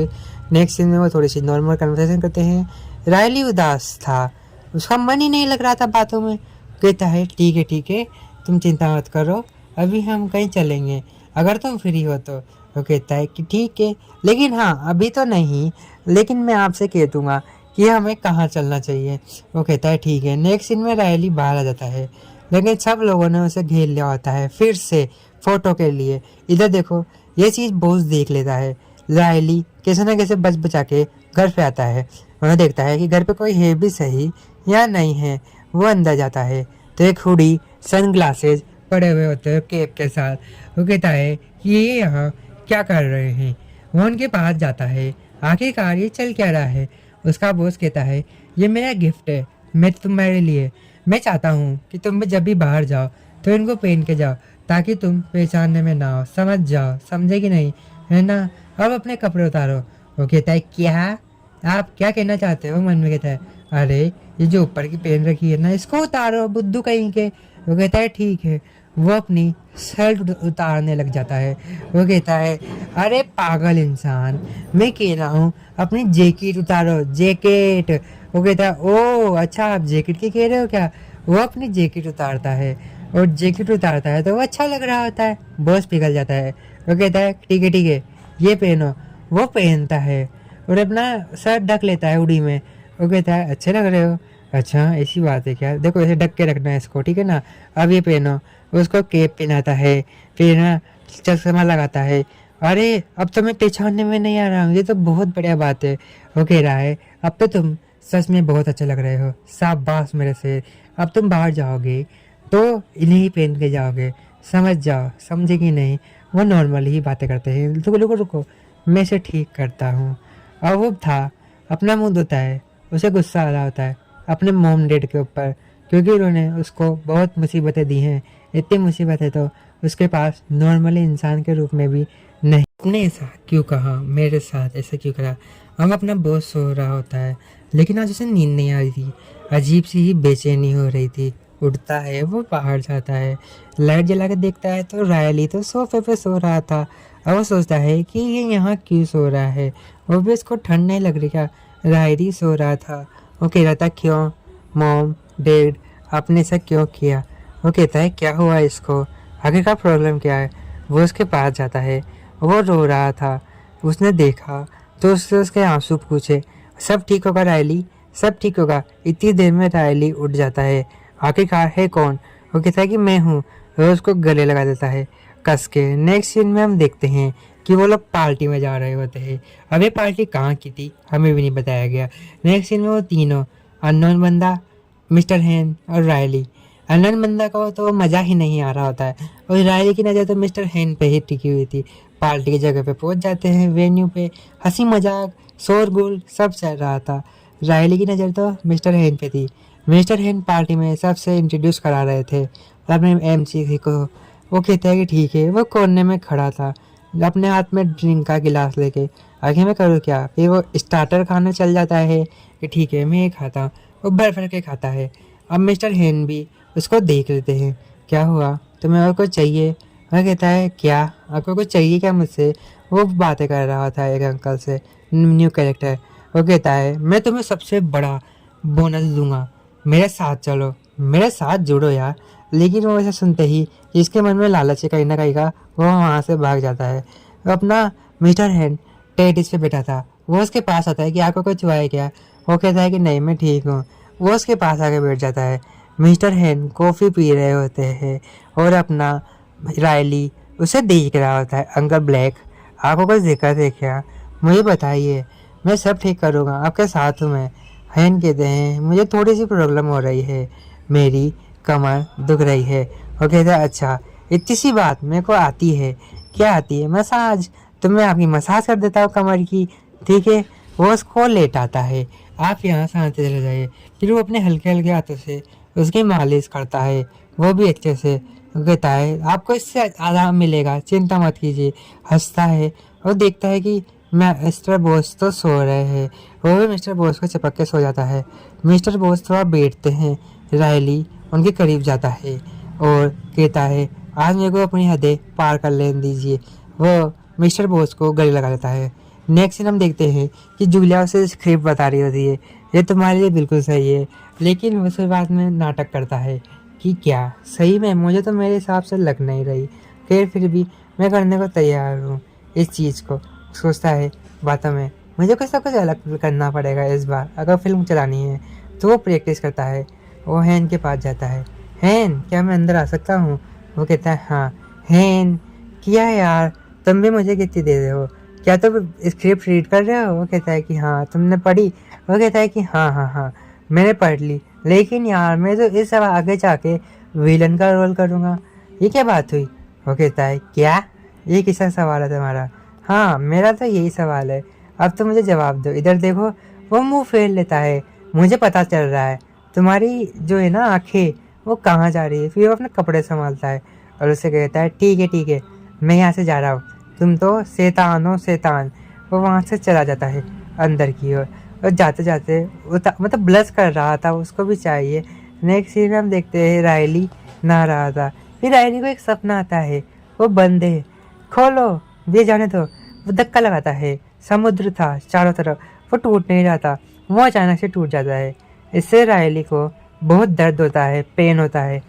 नेक्स्ट सीन में वो थोड़ी सी नॉर्मल कन्वर्सेशन करते हैं। रायली उदास था, उसका मन ही नहीं लग रहा था बातों में। कहता है ठीक है, तुम चिंता मत करो, अभी हम कहीं चलेंगे, अगर तुम फ्री हो तो। वो कहता है कि ठीक है, लेकिन हाँ अभी तो नहीं, लेकिन मैं आपसे कह दूंगा कि हमें कहाँ चलना चाहिए। वो कहता है ठीक है। नेक्स्ट सीन में रायली बाहर आ जाता है, लेकिन सब लोगों ने उसे घेर लिया होता है फिर से फ़ोटो के लिए। इधर देखो, ये चीज़ बॉस देख लेता है। रायली कैसे ना कैसे बच बचा के घर पे आता है। वह देखता है कि घर पे कोई है भी सही या नहीं है। वो अंदर जाता है तो एक हुडी सनग्लासेस पड़े हुए होते हैं केप के साथ। वो कहता है कि ये यहाँ क्या कर रहे हैं। वो उनके पास जाता है, आखिरकार ये चल क्या रहा है। उसका बॉस कहता है ये मेरा गिफ्ट है, मैं तुम्हारे लिए, मैं चाहता हूँ कि तुम भी जब भी बाहर जाओ तो इनको पहन के जाओ, ताकि तुम पहचानने में ना हो, समझ जाओ, समझे कि नहीं, है ना? अब अपने कपड़े उतारो। वो कहता है क्या, आप क्या कहना चाहते हो? मन में कहता है अरे ये जो ऊपर की पहन रखी है ना, इसको उतारो बुद्धू कहीं के। वो कहता है ठीक है। वो अपनी शर्ट उतारने लग जाता है। वो कहता है अरे पागल इंसान, मैं कह रहा हूँ अपनी जैकेट उतारो, जैकेट। वो कहता है ओ अच्छा, आप जैकेट की कह रहे हो क्या? वो अपनी जैकेट उतारता है और जैकेट उतारता है तो वो अच्छा लग रहा होता है। बॉस पिघल जाता है। वो कहता है ठीक है, ये पहनो। वो पहनता है और अपना शर्ट ढक लेता है उड़ी में। वो कहता है अच्छे लग रहे हो। अच्छा ऐसी बात है क्या, देखो ऐसे ढक के रखना है इसको, ठीक है ना? अब ये पहनो। उसको केप पहनाता है, फिर ना चश्मा लगाता है। अरे अब तो मैं पहचानने में नहीं आ रहा हूँ, ये तो बहुत बढ़िया बात है। वो कह रहा है अब तो तुम सच में बहुत अच्छे लग रहे हो, शाबाश मेरे से। अब तुम बाहर जाओगे तो इन्हें ही पहन के जाओगे, समझ जाओ, समझे कि नहीं? वो नॉर्मली ही बातें करते हैं। रुको रुको रुको, मैं इसे ठीक करता हूँ। और वो था अपना मुंह धोता है, उसे गुस्सा आ रहा होता है अपने मॉम डैड के ऊपर, क्योंकि उन्होंने उसको बहुत मुसीबतें दी हैं। इतनी मुसीबतें तो उसके पास नॉर्मली इंसान के रूप में भी नहीं। आपने ऐसा क्यों कहा, मेरे साथ ऐसा क्यों करा? हम अपना बॉस सो रहा होता है, लेकिन आज उसे नींद नहीं आ रही थी, अजीब सी ही बेचैनी हो रही थी। उठता है, वो बाहर जाता है, लाइट जला के देखता है तो रायली तो सोफे पे सो रहा था। अब वो सोचता है कि ये यहाँ क्यों सो रहा है, वो भी इसको ठंड नहीं लग रही क्या? रायली सो रहा था। वो कह रहा था क्यों मॉम डैड आपने ऐसा क्यों किया। वो कहता है क्या हुआ इसको, आखिरकार प्रॉब्लम क्या है। वो उसके पास जाता है, वो रो रहा था। उसने देखा तो उससे उसके आंसू पूछे, सब ठीक होगा रायली, सब ठीक होगा। इतनी देर में रायली उठ जाता है। आखिरकार है कौन। वो कहता है कि मैं हूँ। वो उसको गले लगा देता है कस के। नेक्स्ट सीन में हम देखते हैं कि वो लोग पार्टी में जा रहे होते हैं। अब ये पार्टी कहाँ की थी हमें भी नहीं बताया गया। नेक्स्ट सीन में वो तीनों, अननोन बंदा, मिस्टर हैन और रायली। अननोन बंदा को तो मज़ा ही नहीं आ रहा होता है और रायली की नज़र तो मिस्टर हैन पे ही टिकी हुई थी। पार्टी की जगह पे पहुंच जाते हैं। वेन्यू पे हंसी मजाक शोरगुल सब चल रहा था। रायली की नज़र तो मिस्टर हैन पे थी। मिस्टर हैन पार्टी में सबसे इंट्रोड्यूस करा रहे थे अपने एमसी को। वो कहता है कि ठीक है। वो कोने में खड़ा था अपने हाथ में ड्रिंक का गिलास लेके। आगे मैं करूँ क्या। फिर वो स्टार्टर खाने चल जाता है कि ठीक है मैं ये खाता हूँ। वो भर भर के खाता है। अब मिस्टर हेन भी उसको देख लेते हैं। क्या हुआ, तुम्हें और कुछ चाहिए। वह कहता है क्या, आपको कुछ चाहिए क्या मुझसे। वो बातें कर रहा था एक अंकल से, न्यू कैरेक्टर। वो कहता है मैं तुम्हें सबसे बड़ा बोनस दूंगा, मेरे साथ चलो, मेरे साथ जुड़ो यार। लेकिन वो ऐसा सुनते ही इसके मन में लालच है कहीं ना कहीं का, वो वहाँ से भाग जाता है। वो अपना मिस्टर हैंड टेडिस पे बैठा था। वो उसके पास आता है कि आपको कुछ हुआ है क्या। वो कहता है कि नहीं मैं ठीक हूँ। वो उसके पास आके बैठ जाता है। मिस्टर हैंड कॉफ़ी पी रहे होते हैं और अपना रायली उसे देख रहा होता है। अंकल ब्लैक, आपको कुछ दिक्कत है क्या, मुझे बताइए, मैं सब ठीक करूँगा, आपके साथ हूँ मैं। हैंड कहते हैं मुझे थोड़ी सी प्रॉब्लम हो रही है, मेरी कमर दुख रही है। और कहते हैं अच्छा इतनी सी बात मेरे को आती है। क्या आती है, मसाज। तो मैं आपकी मसाज कर देता हूँ कमर की, ठीक है। वो उसको लेट आता है, आप यहाँ से आते चले जाइए। फिर वो अपने हल्के हल्के हाथों से उसकी मालिश करता है, वो भी अच्छे से। वो कहता है आपको इससे आराम मिलेगा, चिंता मत कीजिए। हंसता है और देखता है कि मिस्टर बोस तो सो रहे हैं। वो भी मिस्टर बोस को चिपक के सो जाता है। मिस्टर बोस थोड़ा बैठते हैं। रायली उनके करीब जाता है और कहता है आज मेरे को अपनी हदें पार कर लेने दीजिए। वो मिस्टर बोस को गले लगा लेता है। नेक्स्ट सीन हम देखते हैं कि जूलिया उसे स्क्रिप्ट बता रही होती है, ये तुम्हारे लिए बिल्कुल सही है। लेकिन वो फिर बाद में नाटक करता है कि क्या सही में, मुझे तो मेरे हिसाब से लग नहीं रही। फिर भी मैं करने को तैयार हूँ इस चीज़ को। सोचता है बातों में मुझे कुछ ना कुछ अलग करना पड़ेगा इस बार अगर फिल्म चलानी है। तो वो प्रैक्टिस करता है। वो हैन के पास जाता है। हैन क्या मैं अंदर आ सकता हूँ। वो कहता है हाँ। हैन क्या यार, तुम भी मुझे कितनी दे रहे हो, क्या तुम स्क्रिप्ट रीड कर रहे हो। वो कहता है कि हाँ। तुमने पढ़ी। वो कहता है कि हाँ हाँ हाँ मैंने पढ़ ली, लेकिन यार मैं तो इस बार आगे जाके विलन का रोल करूँगा। ये क्या बात हुई। वो कहता है क्या, ये किसका सवाल है तुम्हारा। हाँ मेरा तो यही सवाल है, अब तो मुझे जवाब दो। इधर देखो। वो मुंह फेर लेता है। मुझे पता चल रहा है तुम्हारी जो है ना आंखें वो कहाँ जा रही है। फिर वो अपने कपड़े संभालता है और उसे कहता है ठीक है मैं यहाँ से जा रहा हूँ, तुम तो शैतान हो शैतान। वो वहाँ से चला जाता है अंदर की ओर। और जाते जाते मतलब ब्लश कर रहा था, उसको भी चाहिए। नेक्स्ट सीन में हम देखते हैं रायली नहा रहा था। फिर रायली को एक सपना आता है, वो बंद है, खोलो ये जाने दो। वो धक्का लगाता है, समुद्र था चारों तरफ, वो टूट नहीं रहा था, वो अचानक से टूट जाता है। इससे रायली को बहुत दर्द होता है, पेन होता है।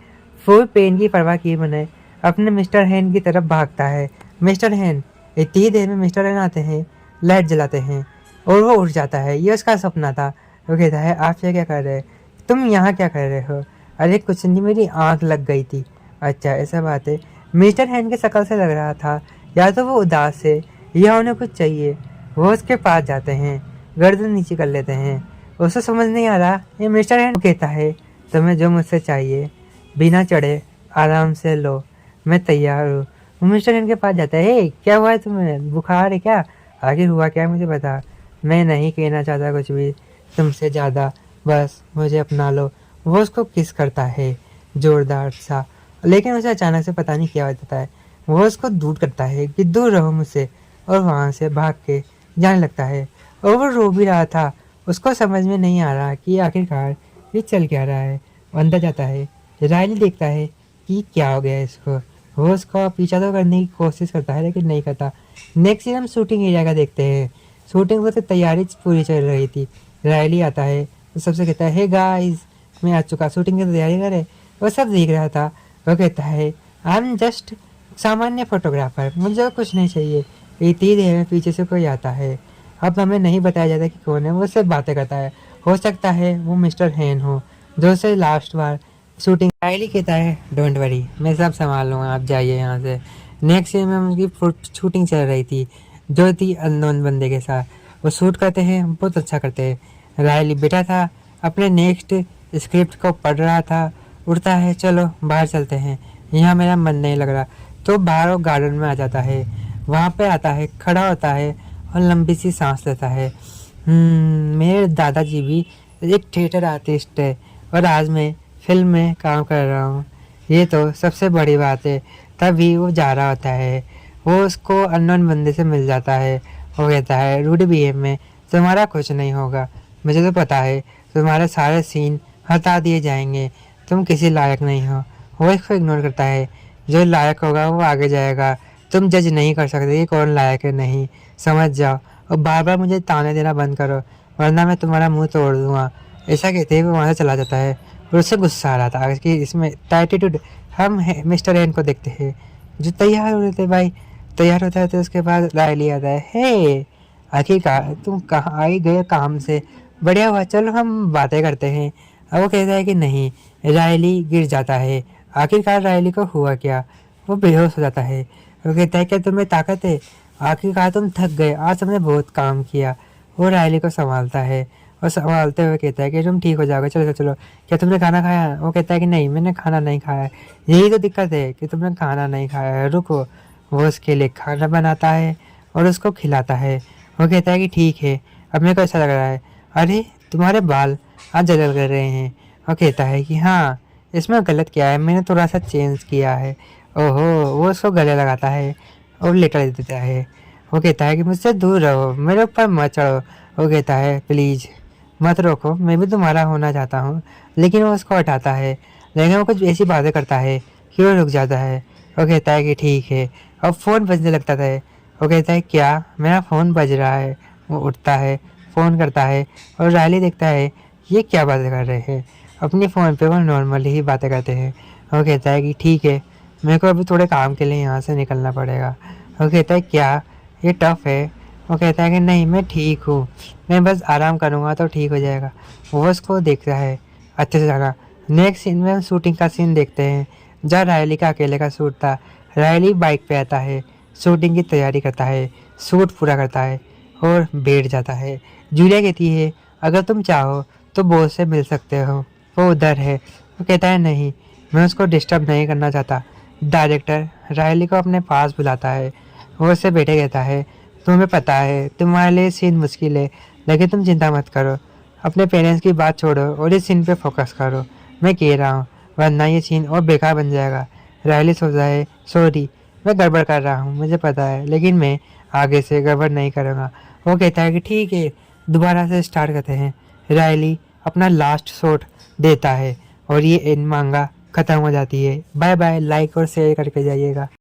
वो पेन की परवाह किए बने अपने मिस्टर हैन की तरफ भागता है। मिस्टर हैन, इतनी देर में मिस्टर हैन आते हैं, लाइट जलाते हैं और वो उठ जाता है। ये उसका सपना था। वो कहता है आप ये क्या कर रहे हैं, तुम यहाँ क्या कर रहे हो। अरे कुछ नहीं, मेरी आँख लग गई थी। अच्छा ऐसा बात है। मिस्टर हैन की शक्ल से लग रहा था या तो वो उदास है या उन्हें कुछ चाहिए। वो उसके पास जाते हैं, गर्दन नीचे कर लेते हैं। उसे समझ नहीं आ रहा ये मिस्टर हैन कहता है तुम्हें जो मुझसे चाहिए बिना चढ़े आराम से लो, मैं तैयार हूँ। वो मिस्टर हैन के पास जाता है। हे क्या हुआ है तुम्हें, बुखार है क्या, आगे हुआ क्या मुझे बता। मैं नहीं कहना चाहता कुछ भी तुमसे ज़्यादा, बस मुझे अपना लो। वो उसको किस करता है जोरदार सा, लेकिन उसे अचानक से पता नहीं क्या हो जाता है। वो उसको दूर करता है कि दूर रहो मुझसे, और वहाँ से भाग के जाने लगता है। और वो रो भी रहा था, उसको समझ में नहीं आ रहा कि आखिरकार ये चल क्या रहा है। वो अंदर जाता है। रायली देखता है कि क्या हो गया इसको। वो उसका पीछा तो करने की कोशिश करता है लेकिन नहीं करता। नेक्स्ट सीन हम शूटिंग एरिया का देखते हैं। शूटिंग की तैयारी पूरी चल रही थी। रायली आता है तो सबसे कहता है हे गाइस में आ चुका, शूटिंग की तैयारी करे, वो सब देख रहा था। वो कहता है आई एम जस्ट सामान्य फोटोग्राफर, मुझे कुछ नहीं चाहिए। इतनी देर में पीछे से कोई आता है। अब हमें नहीं बताया जाता कि कौन है, वो सिर्फ बातें करता है। हो सकता है वो मिस्टर हेन हो, जो उसे लास्ट बार शूटिंग। रायली कहता है डोंट वरी, मैं सब संभाल लूँगा, आप जाइए यहाँ से। नेक्स्ट सीन में उनकी शूटिंग चल रही थी, जो थी अननोन बंदे के साथ। वो शूट करते हैं, बहुत अच्छा करते हैं। रायली बैठा था, अपने नेक्स्ट स्क्रिप्ट को पढ़ रहा था। उठता है, चलो बाहर चलते हैं, यहाँ मेरा मन नहीं लग रहा। तो बाहर वो गार्डन में आ जाता है, वहाँ पे आता है, खड़ा होता है और लंबी सी सांस लेता है। मेरे दादाजी भी एक थिएटर आर्टिस्ट है और आज मैं फिल्म में काम कर रहा हूँ, ये तो सबसे बड़ी बात है। तभी वो जा रहा होता है, वो उसको अननोन बंदे से मिल जाता है। वो कहता है रूडी बिहेव में तुम्हारा कुछ नहीं होगा, मुझे तो पता है तुम्हारे सारे सीन हटा दिए जाएंगे, तुम किसी लायक नहीं हो। वो इसको इग्नोर करता है, जो लायक होगा वो आगे जाएगा, तुम जज नहीं कर सकते कि कौन लायक है नहीं, समझ जाओ। और बार बार मुझे ताने देना बंद करो, वरना मैं तुम्हारा मुंह तोड़ दूंगा। ऐसा कहते हुए वो वहाँ से चला जाता है और उससे गुस्सा आ रहा था कि इसमें एटीट्यूड। हम मिस्टर एन को देखते हैं जो तैयार हो रहे थे भाई, तैयार होता है तो उसके बाद रायली आता है, हे आखिरकार तुम कहाँ आई गए काम से, बढ़िया हुआ, चलो हम बातें करते हैं। अब वो कहता है कि नहीं। रायली गिर जाता है। आखिरकार रायली को हुआ क्या, वो बेहोश हो जाता है। वो कहता है क्या तुम्हें ताकत है, आखिरकार तुम थक गए, आज हमने बहुत काम किया। वो रायली को संभालता है और संभालते हुए कहता है कि तुम ठीक हो जाओगे, चलो चलो। क्या तुमने खाना खाया? वो कहता है कि नहीं, मैंने खाना नहीं खाया है। यही तो दिक्कत है कि तुमने खाना नहीं खाया है, रुको। वो उसके लिए खाना बनाता है और उसको खिलाता है। वो कहता है कि ठीक है, अब मेरे को ऐसा लग रहा है, अरे तुम्हारे बाल आज जल कर रहे हैं। वो कहता है कि हाँ, इसमें गलत क्या है, मैंने थोड़ा सा चेंज किया है। ओहो। वो उसको गले लगाता है और लेटर देता है। वो कहता है कि मुझसे दूर रहो, मेरे ऊपर मत चढ़ो। वो कहता है प्लीज़ मत रोको, मैं भी तुम्हारा होना चाहता हूँ। लेकिन वो उसको हटाता है, लेकिन वो कुछ ऐसी बातें करता है कि वो रुक जाता है। वो कहता है कि ठीक है। अब फ़ोन बजने लगता है। वो कहता है क्या, मेरा फ़ोन बज रहा है। वो उठता है, फ़ोन करता है और रायली देखता है ये क्या बातें कर रहे हैं। अपने फ़ोन पे वो नॉर्मली ही बातें करते हैं। वो कहता है कि ठीक है, मेरे को अभी थोड़े काम के लिए यहाँ से निकलना पड़ेगा। वो कहता है क्या, ये टफ़ है? वो कहता है कि नहीं, मैं ठीक हूँ, मैं बस आराम करूँगा तो ठीक हो जाएगा। वो उसको देखता है अच्छे से जाना। नेक्स्ट सीन में हम शूटिंग का सीन देखते हैं, जहाँ रायली का अकेले का शूट था। रायली बाइक पे आता है, शूटिंग की तैयारी करता है, शूट पूरा करता है और बैठ जाता है। जूलिया कहती है अगर तुम चाहो तो बॉस से मिल सकते हो, वो उधर है। वो कहता है नहीं, मैं उसको डिस्टर्ब नहीं करना चाहता। डायरेक्टर रायली को अपने पास बुलाता है, वो उससे बैठे कहता है तुम्हें पता है तुम्हारे लिए सीन मुश्किल है, लेकिन तुम चिंता मत करो, अपने पेरेंट्स की बात छोड़ो और इस सीन पे फोकस करो, मैं कह रहा हूँ, वरना ये सीन और बेकार बन जाएगा। रायली सोचता है सॉरी, मैं गड़बड़ कर रहा हूँ, मुझे पता है, लेकिन मैं आगे से गड़बड़ नहीं करूँगा। वो कहता है कि ठीक है, दोबारा से स्टार्ट करते हैं। रायली अपना लास्ट शॉट देता है और ये इन मांगा ख़त्म हो जाती है। बाय बाय, लाइक और शेयर करके जाइएगा।